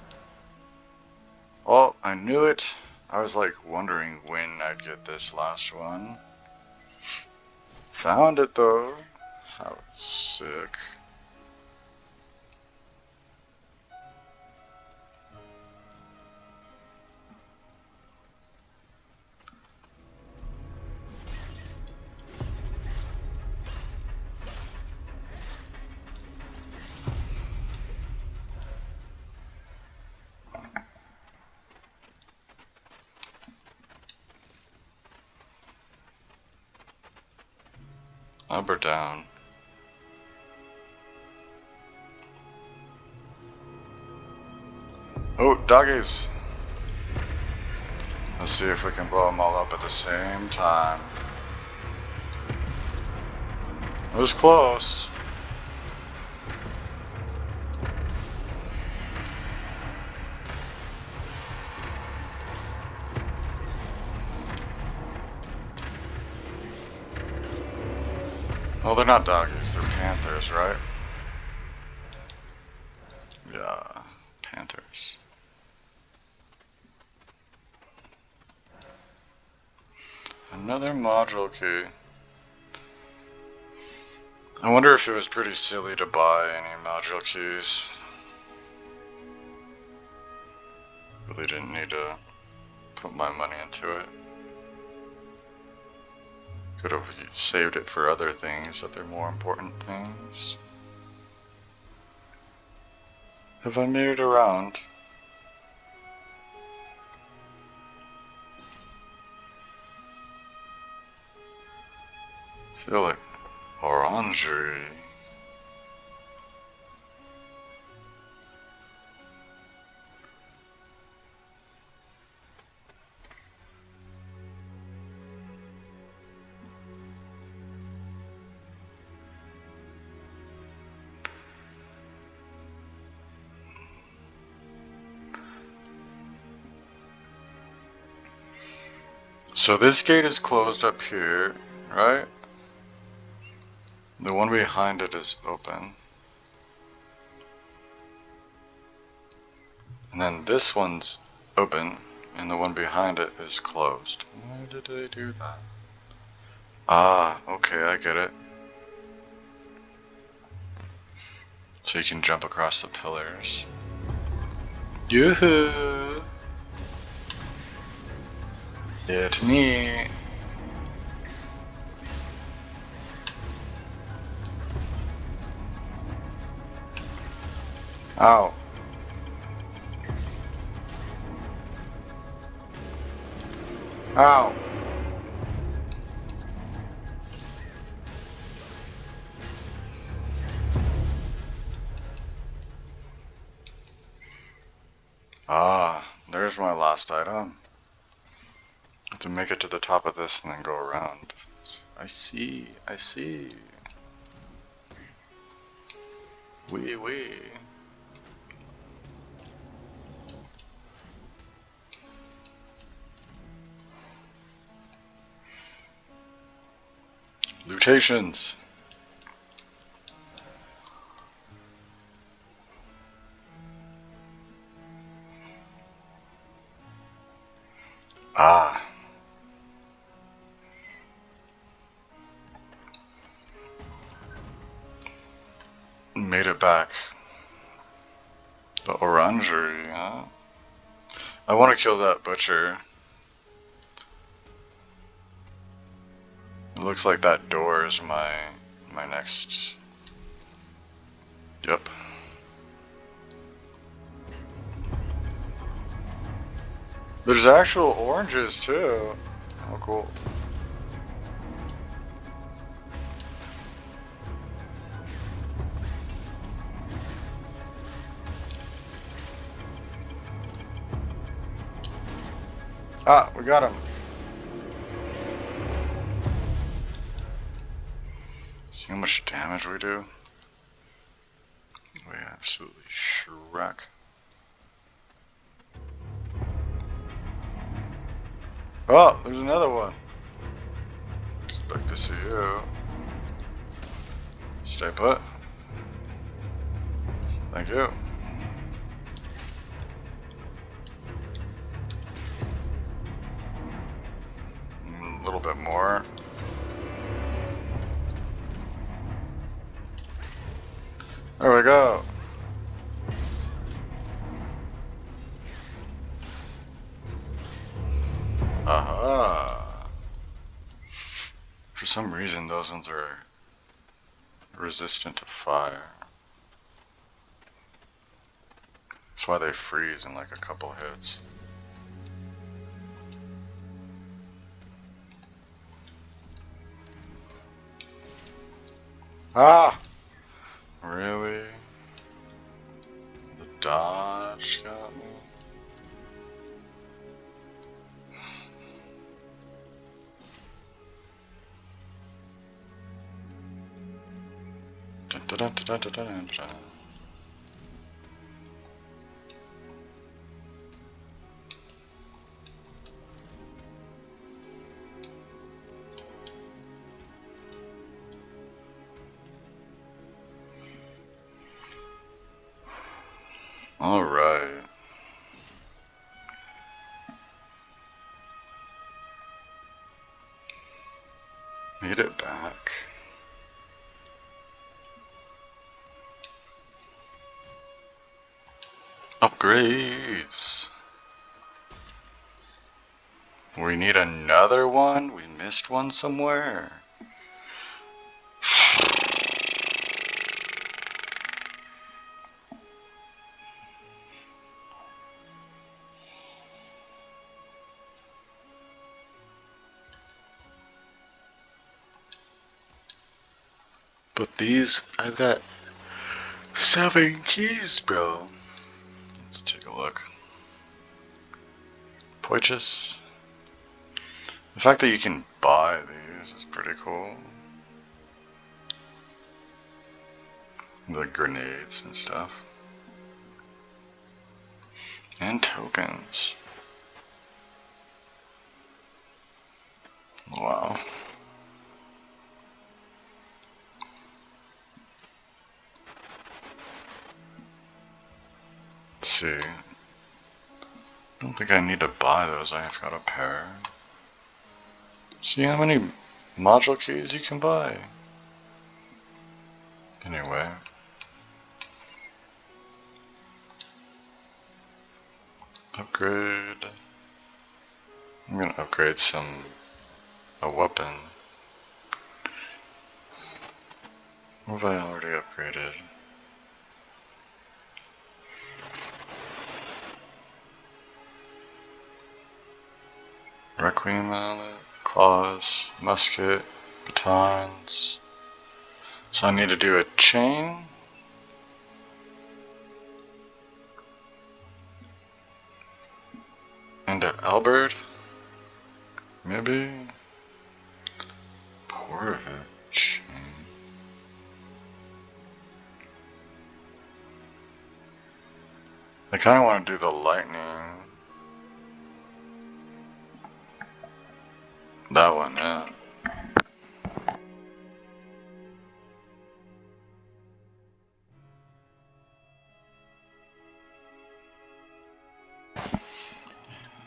Well, I knew it. I was like wondering when I'd get this last one. Found it though. How sick. Up or down? Oh, doggies! Let's see if we can blow them all up at the same time. It was close. Well, they're not doggies, they're panthers, right? Yeah, panthers. Another module key. I wonder if it was pretty silly to buy any module keys. Really didn't need to put my money into it. Could have saved it for other things, other more important things. Have I made it around? I feel like orangery. So this gate is closed up here, right? The one behind it is open. And then this one's open, and the one behind it is closed. Why did they do that? Ah, okay, I get it. So you can jump across the pillars. Yoo-hoo! It's me! Ow. Ow. Ah, there's my last item. To make it to the top of this and then go around. I see, I see. Wee wee. Lutations. Ah. Made it back. The orangery, huh? I want to kill that butcher. It looks like that door is my next. Yep. There's actual oranges too. Oh, cool. Ah, we got him. See how much damage we do? We absolutely Shrek. Oh, there's another one. Expect to see you. Stay put. Thank you. A little bit more. There we go. Aha. For some reason, those ones are resistant to fire. That's why they freeze in like a couple hits. Ah! Really? The dodge got me? Dun, dun, dun, dun, dun, dun, dun, dun. All right. Need it back. Upgrades. We need another one? We missed one somewhere. But these, I've got 7 keys, bro. Let's take a look. Purchase. The fact that you can buy these is pretty cool. The grenades and stuff. And tokens. Wow. Let's see. I don't think I need to buy those. I have got a pair. See how many module keys you can buy. Anyway. Upgrade. I'm gonna upgrade a weapon. What have I already upgraded? Requiem mallet, claws, musket, batons. So I need to do a chain. And an albert. Maybe. Portage. I kind of want to do the lightning. That one, yeah.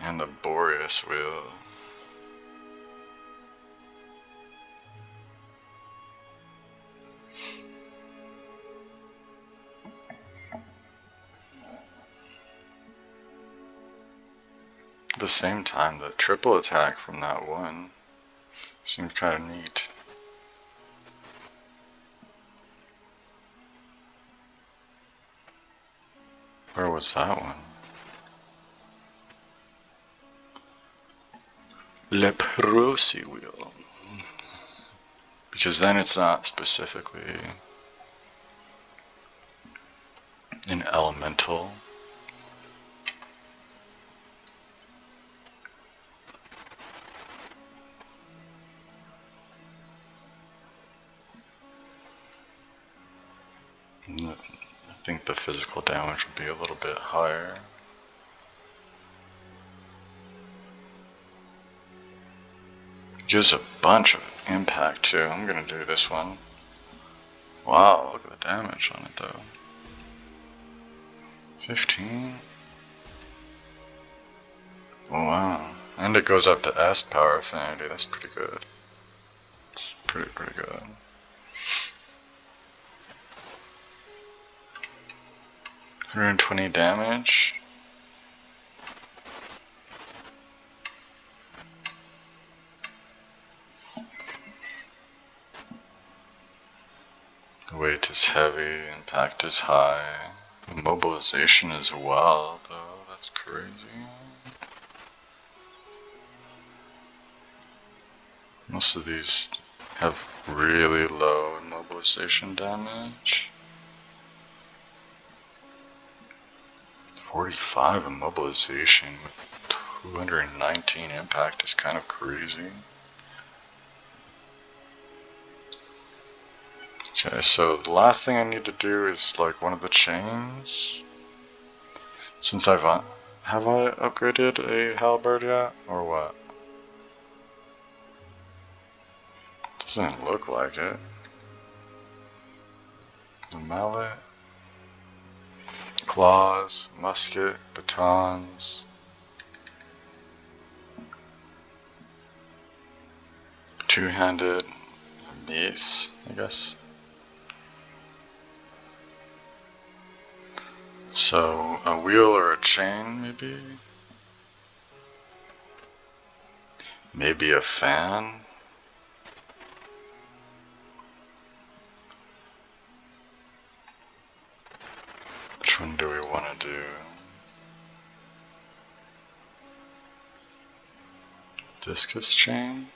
And the Boreas wheel. At the same time, the triple attack from that one seemed kind of neat. Where was that one? Leprosi wheel. Because then it's not specifically an elemental. I think the physical damage would be a little bit higher. Gives a bunch of impact too. I'm gonna do this one. Wow, look at the damage on it though. 15. Oh, wow. And it goes up to S power affinity. That's pretty good. It's pretty good. $120 damage. Weight is heavy, impact is high. Mobilization as well, though. That's crazy. Most of these have really low mobilization damage. 45 immobilization with 219 impact is kind of crazy. Okay, so the last thing I need to do is like one of the chains. Since have I upgraded a halberd yet, or what? Doesn't look like it. The mallet. Claws, musket, batons. Two-handed, niece, I guess. So, a wheel or a chain, maybe? Maybe a fan? Which one do we want to do? Discus chain?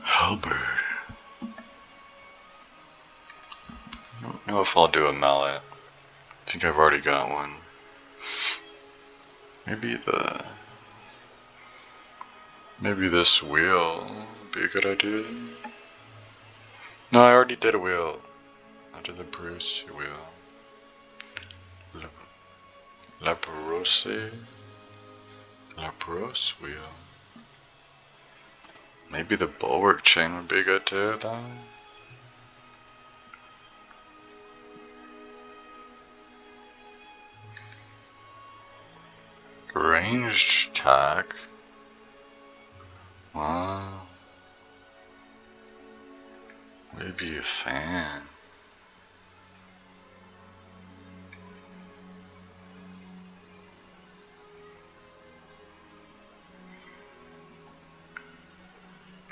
Halberd. I don't know if I'll do a mallet. I think I've already got one. Maybe this wheel would be a good idea. No, I already did a wheel. I did the Bruce wheel. La Brosse wheel. Maybe the bulwark chain would be good too, though. Ranged attack. Wow. Maybe a fan.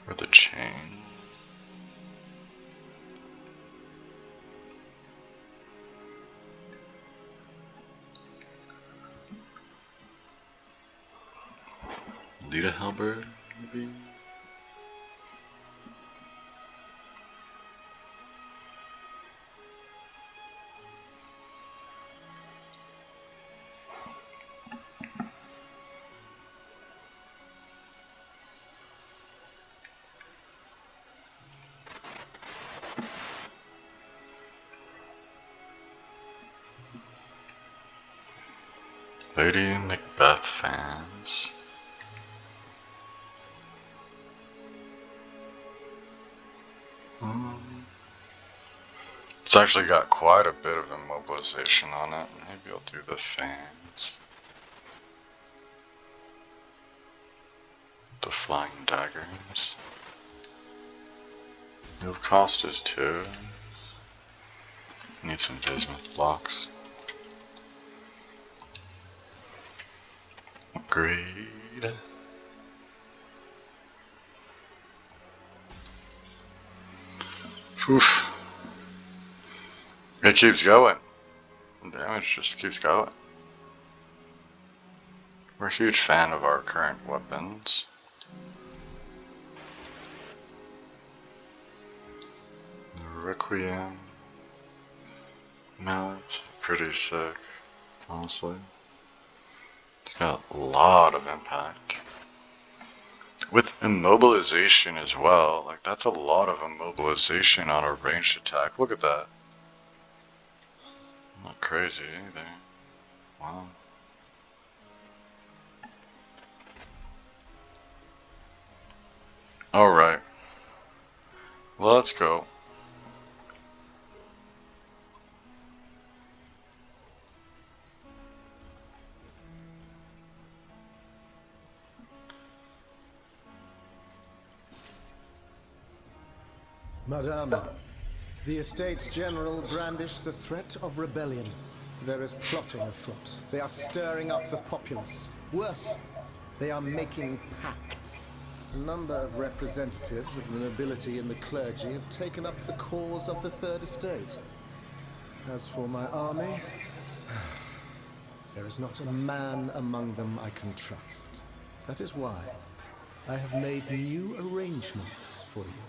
Or the chain. Lead a halberd, maybe? Lady Macbeth fans. It's actually got quite a bit of immobilization on it. Maybe I'll do the fans. The flying daggers. Move cost is 2. Need some bismuth blocks. Upgrade. Oof. It keeps going. The damage just keeps going. We're a huge fan of our current weapons. Requiem. Mallet's pretty sick, honestly. It's got a lot of impact. With immobilization as well, like that's a lot of immobilization on a ranged attack. Look at that. Not crazy either. Wow. Alright. Well, let's go. Madame, the Estates General brandish the threat of rebellion. There is plotting afoot. They are stirring up the populace. Worse, they are making pacts. A number of representatives of the nobility and the clergy have taken up the cause of the Third Estate. As for my army, there is not a man among them I can trust. That is why I have made new arrangements for you.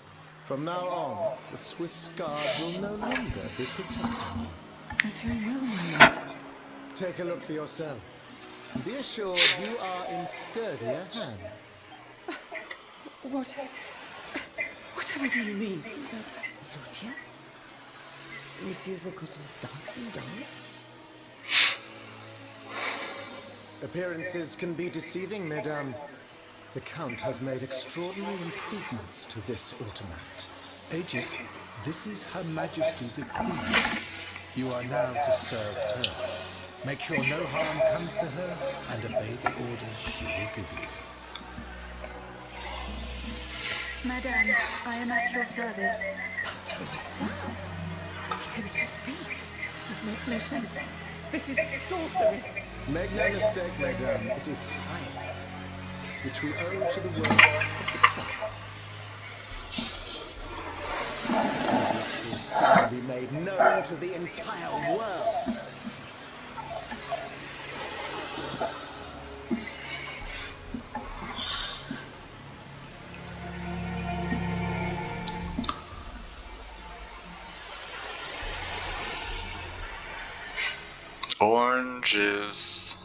From now on, the Swiss Guard will no longer be protecting you. And who will, my love? Take a look for yourself. Be assured you are in sturdier hands. Whatever do you mean? Lydia? Monsieur Vaucanson's dancing doll? Appearances can be deceiving, mesdames. The Count has made extraordinary improvements to this automat. Aegis, this is Her Majesty the Queen. You are now to serve her. Make sure no harm comes to her and obey the orders she will give you. Madame, I am at your service. But my son, he can speak. This makes no sense. This is sorcery. Make no mistake, madame, it is science, which we owe to the work of the Count, and which will soon be made known to the entire world. Oranges.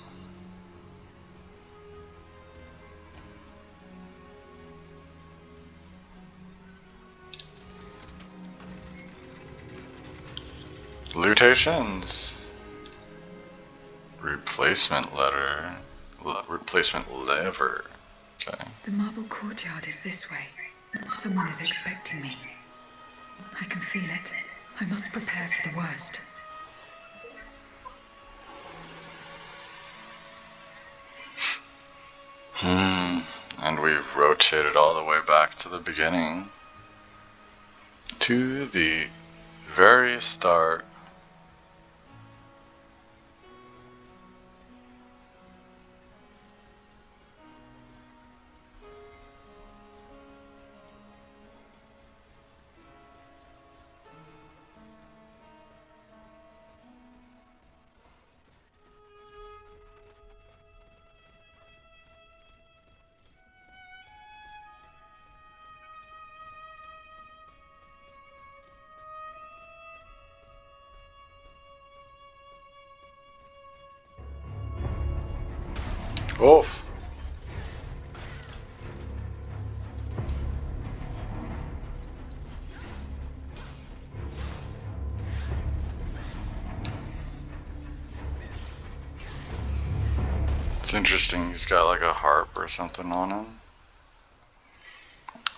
Lutations. Replacement letter. Replacement lever. Okay. The marble courtyard is this way. Someone is expecting me. I can feel it. I must prepare for the worst. And we've rotated all the way back to the beginning. To the very start. Oof. It's interesting, he's got like a harp or something on him.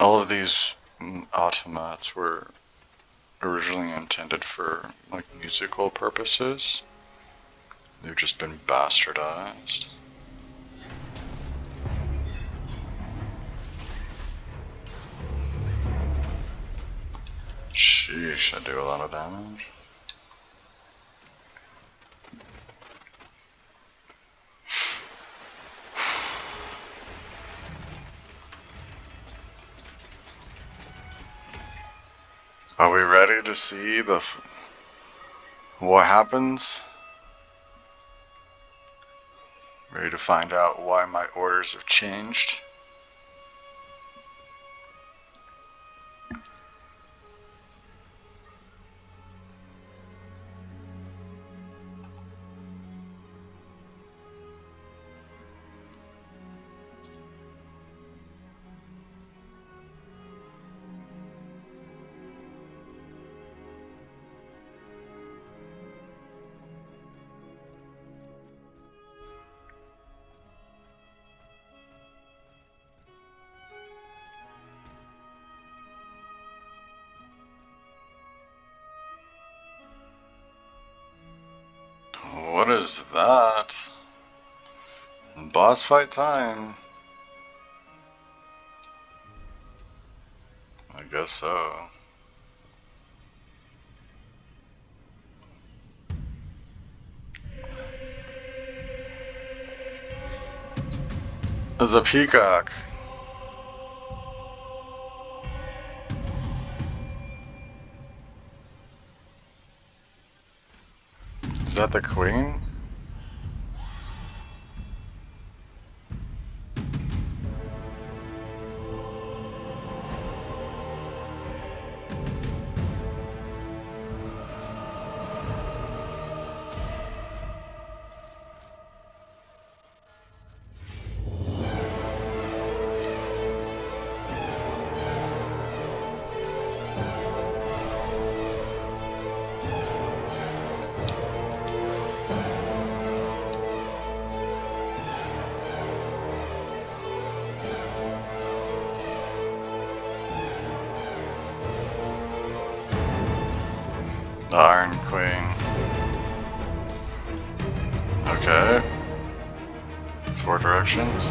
All of these automats were originally intended for like musical purposes. They've just been bastardized. Sheesh, I do a lot of damage. Are we ready to see what happens? Ready to find out why my orders have changed? What is that? Boss fight time. I guess so. There's a peacock. Is that the queen? The Iron Queen. Okay. 4 directions.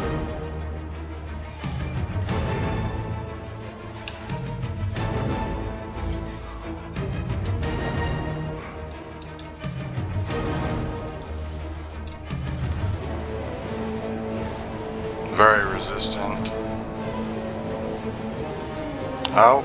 Very resistant. Ow.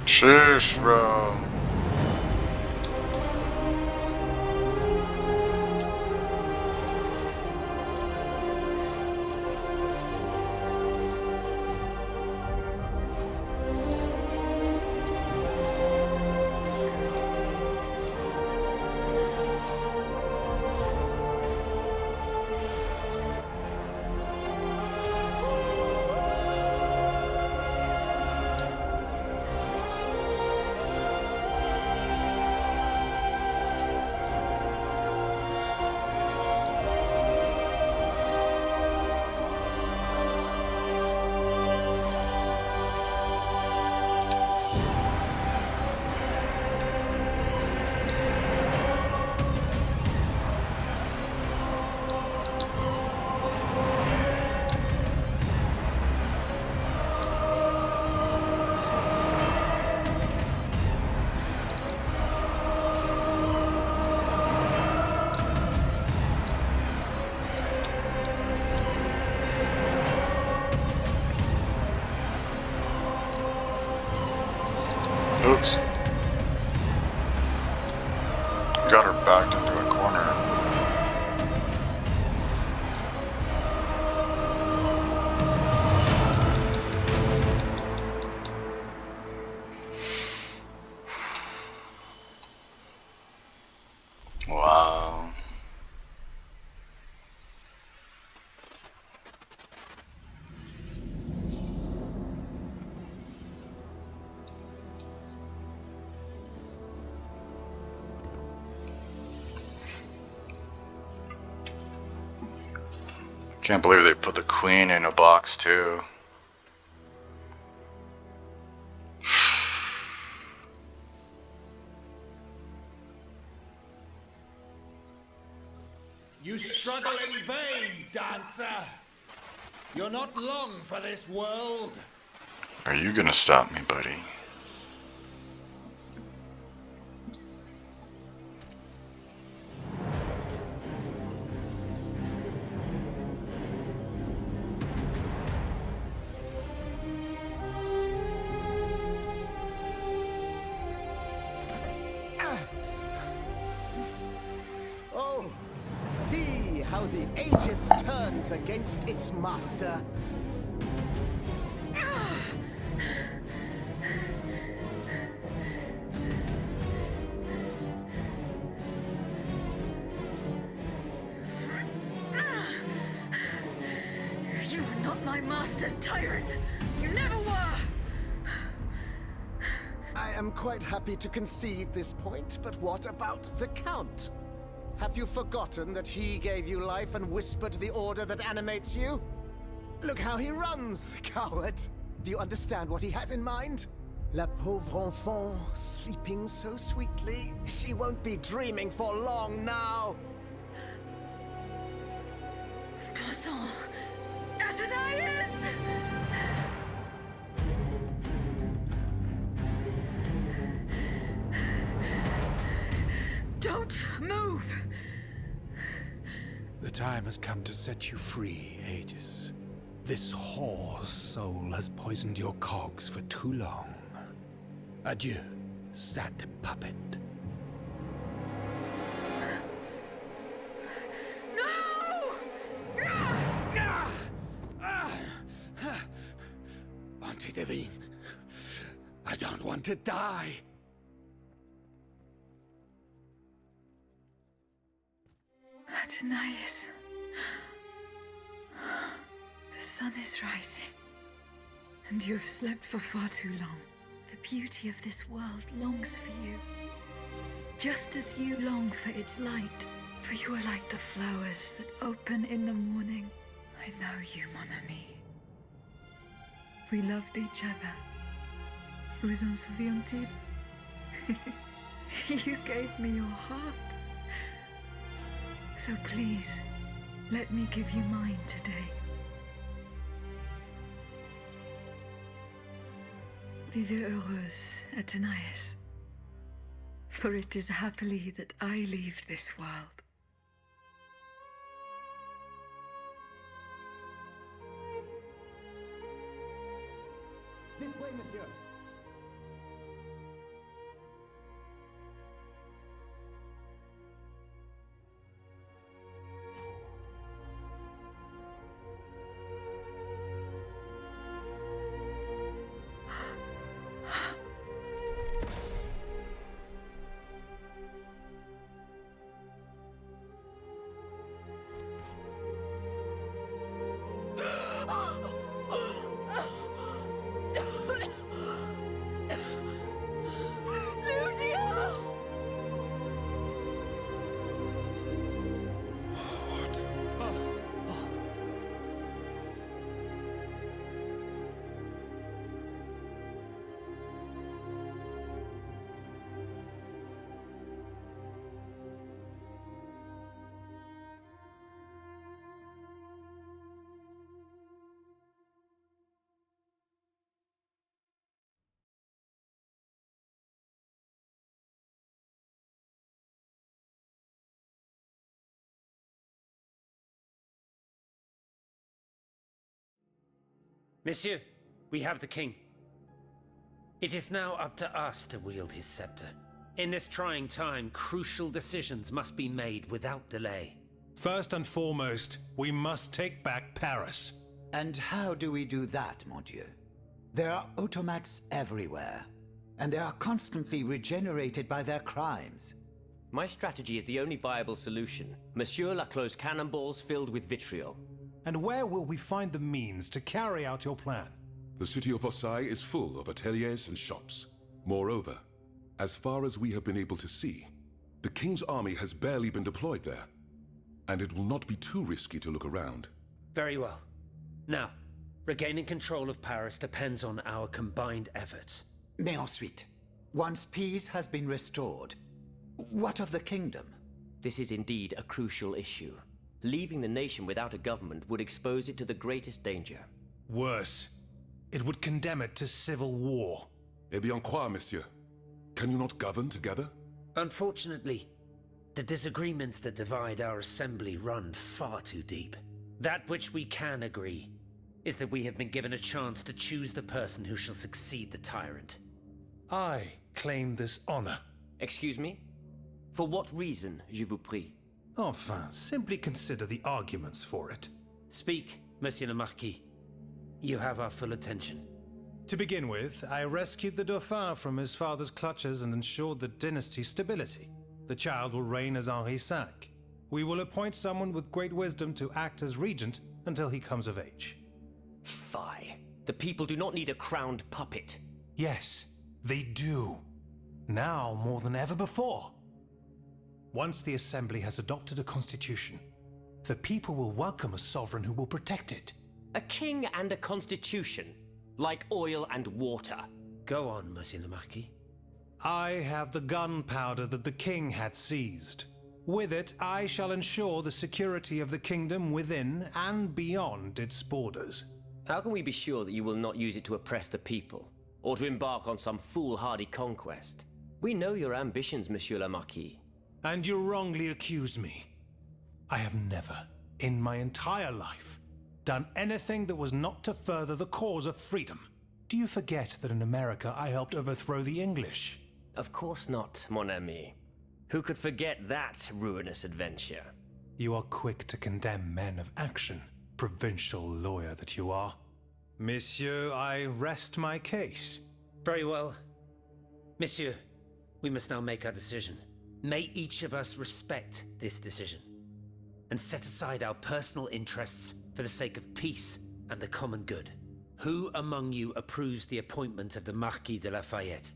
Sheesh, bro. Oops. Got her backed into a corner. Wow. Can't believe they put the queen in a box too. You struggle in vain, dancer. You're not long for this world. Are you gonna stop me, buddy? Oh, see how the Aegis turns against its master. You are not my master, tyrant! You never were! I am quite happy to concede this point, but what about the Count? Have you forgotten that he gave you life and whispered the order that animates you? Look how he runs, the coward! Do you understand what he has in mind? La pauvre enfant, sleeping so sweetly, she won't be dreaming for long now! Poisson! Athenais! Don't move! The time has come to set you free, Aegis. This whore's soul has poisoned your cogs for too long. Adieu, sad puppet. No! Bonté Divine, I don't want to die. Athenais. sun is rising, and you have slept for far too long. The beauty of this world longs for you, just as you long for its light. For you are like the flowers that open in the morning. I know you, mon ami. We loved each other. Vous en souvient-il? You gave me your heart. So please, let me give you mine today. Vivez heureuse, Athenais. For it is happily that I leave this world. This way, monsieur. Monsieur, we have the king. It is now up to us to wield his scepter. In this trying time, crucial decisions must be made without delay. First and foremost, we must take back Paris. And how do we do that, mon Dieu? There are automats everywhere, and they are constantly regenerated by their crimes. My strategy is the only viable solution. Monsieur Laclos' cannonballs filled with vitriol. And where will we find the means to carry out your plan? The city of Versailles is full of ateliers and shops. Moreover, as far as we have been able to see, the king's army has barely been deployed there, and it will not be too risky to look around. Very well. Now, regaining control of Paris depends on our combined efforts. Mais ensuite, once peace has been restored, what of the kingdom? This is indeed a crucial issue. Leaving the nation without a government would expose it to the greatest danger. Worse, it would condemn it to civil war. Eh bien quoi, monsieur? Can you not govern together? Unfortunately, the disagreements that divide our assembly run far too deep. That which we can agree is that we have been given a chance to choose the person who shall succeed the tyrant. I claim this honor. Excuse me? For what reason, je vous prie? Enfin, simply consider the arguments for it. Speak, Monsieur le Marquis. You have our full attention. To begin with, I rescued the Dauphin from his father's clutches and ensured the dynasty's stability. The child will reign as Henri V. We will appoint someone with great wisdom to act as regent until he comes of age. Fie. The people do not need a crowned puppet. Yes, they do. Now more than ever before. Once the Assembly has adopted a constitution, the people will welcome a sovereign who will protect it. A king and a constitution, like oil and water. Go on, Monsieur le Marquis. I have the gunpowder that the king had seized. With it, I shall ensure the security of the kingdom within and beyond its borders. How can we be sure that you will not use it to oppress the people, or to embark on some foolhardy conquest? We know your ambitions, Monsieur le Marquis. And you wrongly accuse me. I have never, in my entire life, done anything that was not to further the cause of freedom. Do you forget that in America I helped overthrow the English? Of course not, mon ami. Who could forget that ruinous adventure? You are quick to condemn men of action, provincial lawyer that you are. Monsieur, I rest my case. Very well. Monsieur, we must now make our decision. May each of us respect this decision and set aside our personal interests for the sake of peace and the common good. Who among you approves the appointment of the Marquis de Lafayette?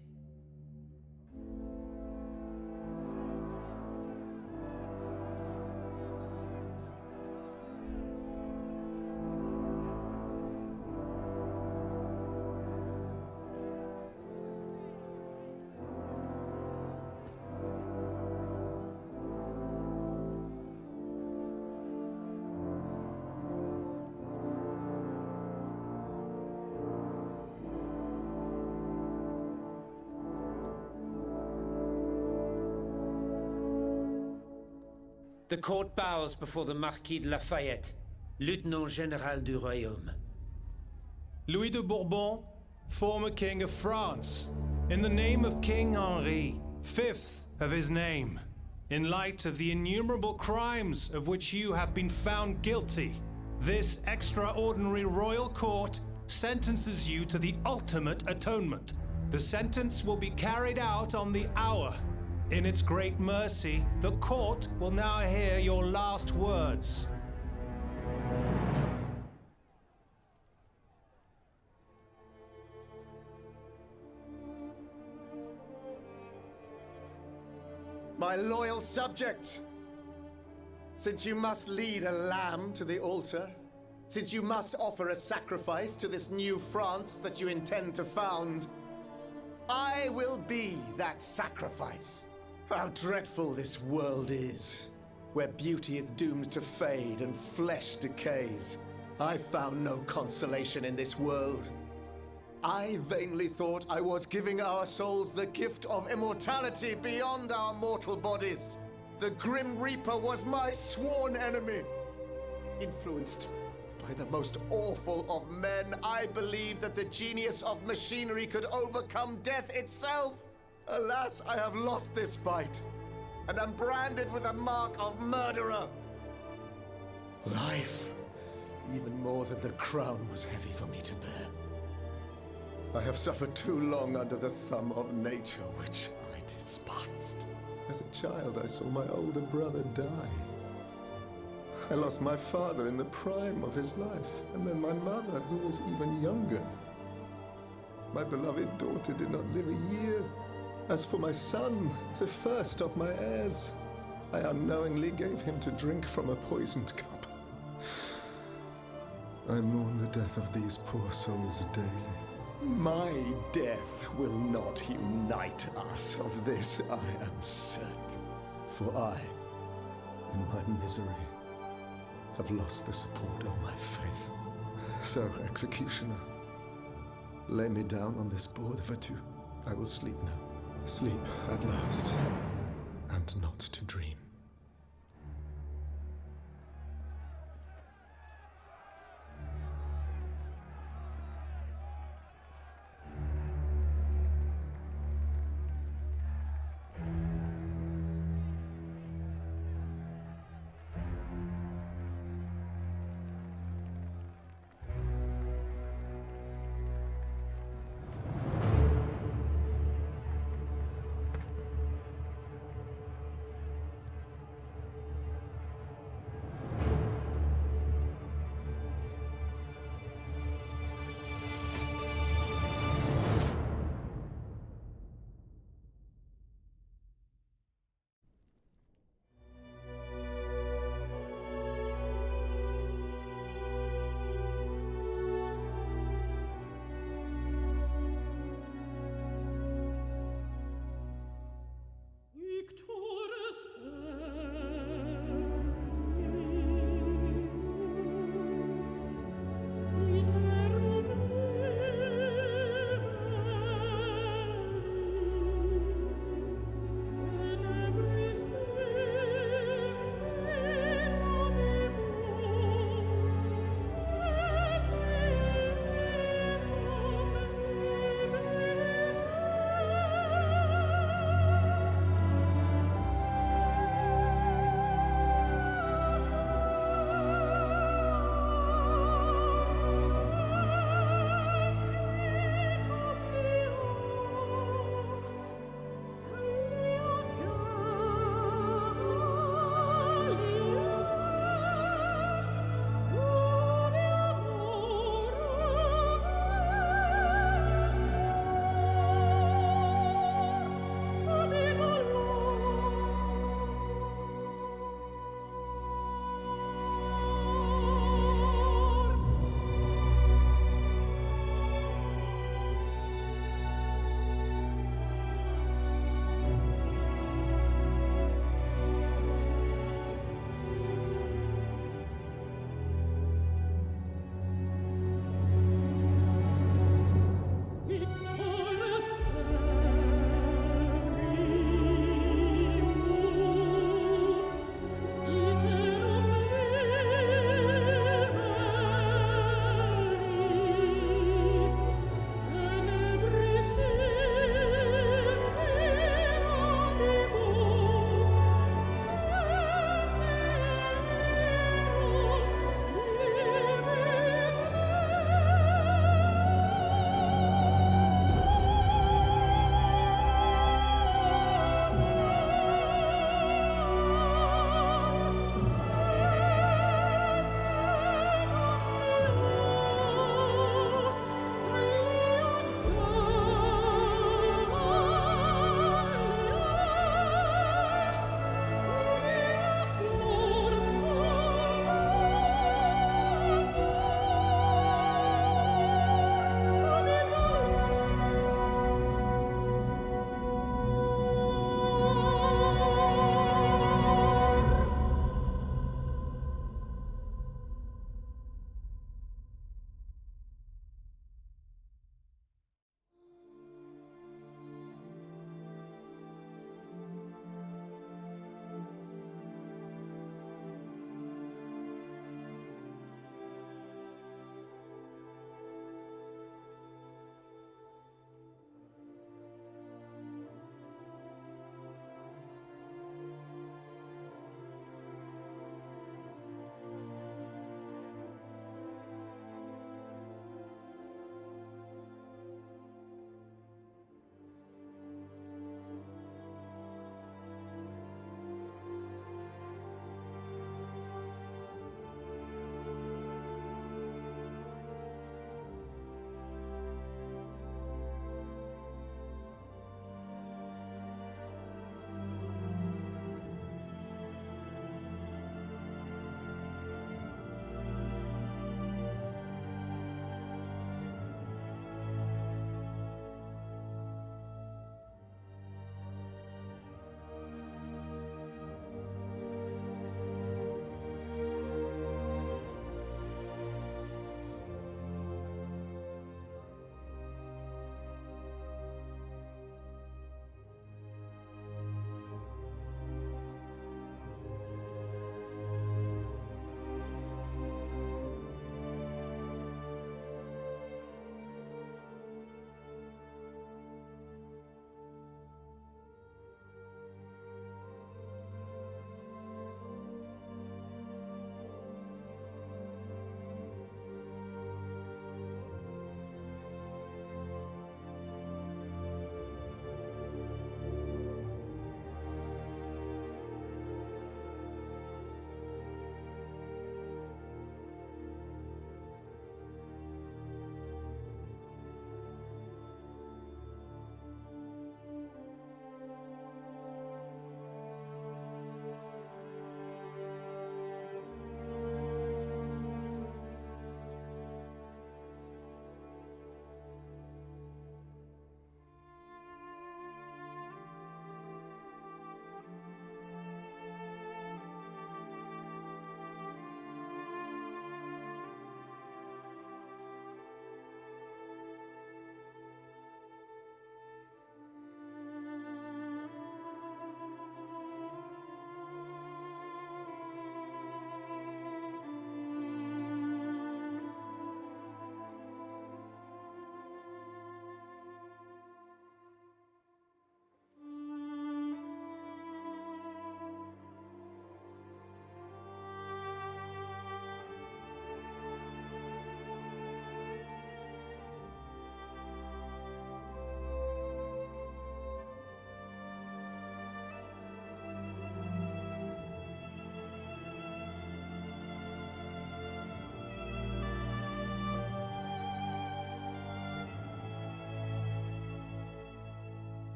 The court bows before the Marquis de Lafayette, Lieutenant Général du Royaume. Louis de Bourbon, former King of France, in the name of King Henri, fifth of his name, in light of the innumerable crimes of which you have been found guilty, this extraordinary royal court sentences you to the ultimate atonement. The sentence will be carried out on the hour. In its great mercy, the court will now hear your last words. My loyal subjects, since you must lead a lamb to the altar, since you must offer a sacrifice to this new France that you intend to found, I will be that sacrifice. How dreadful this world is, where beauty is doomed to fade and flesh decays. I found no consolation in this world. I vainly thought I was giving our souls the gift of immortality beyond our mortal bodies. The Grim Reaper was my sworn enemy. Influenced by the most awful of men, I believed that the genius of machinery could overcome death itself. Alas, I have lost this fight, and am branded with a mark of murderer. Life, even more than the crown, was heavy for me to bear. I have suffered too long under the thumb of nature, which I despised. As a child, I saw my older brother die. I lost my father in the prime of his life, and then my mother, who was even younger. My beloved daughter did not live a year. As for my son, the first of my heirs, I unknowingly gave him to drink from a poisoned cup. I mourn the death of these poor souls daily. My death will not unite us, of this I am certain. For I, in my misery, have lost the support of my faith. So, executioner, lay me down on this board of adieu. I will sleep now. Sleep at last, and not to dream.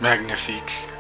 Magnifique.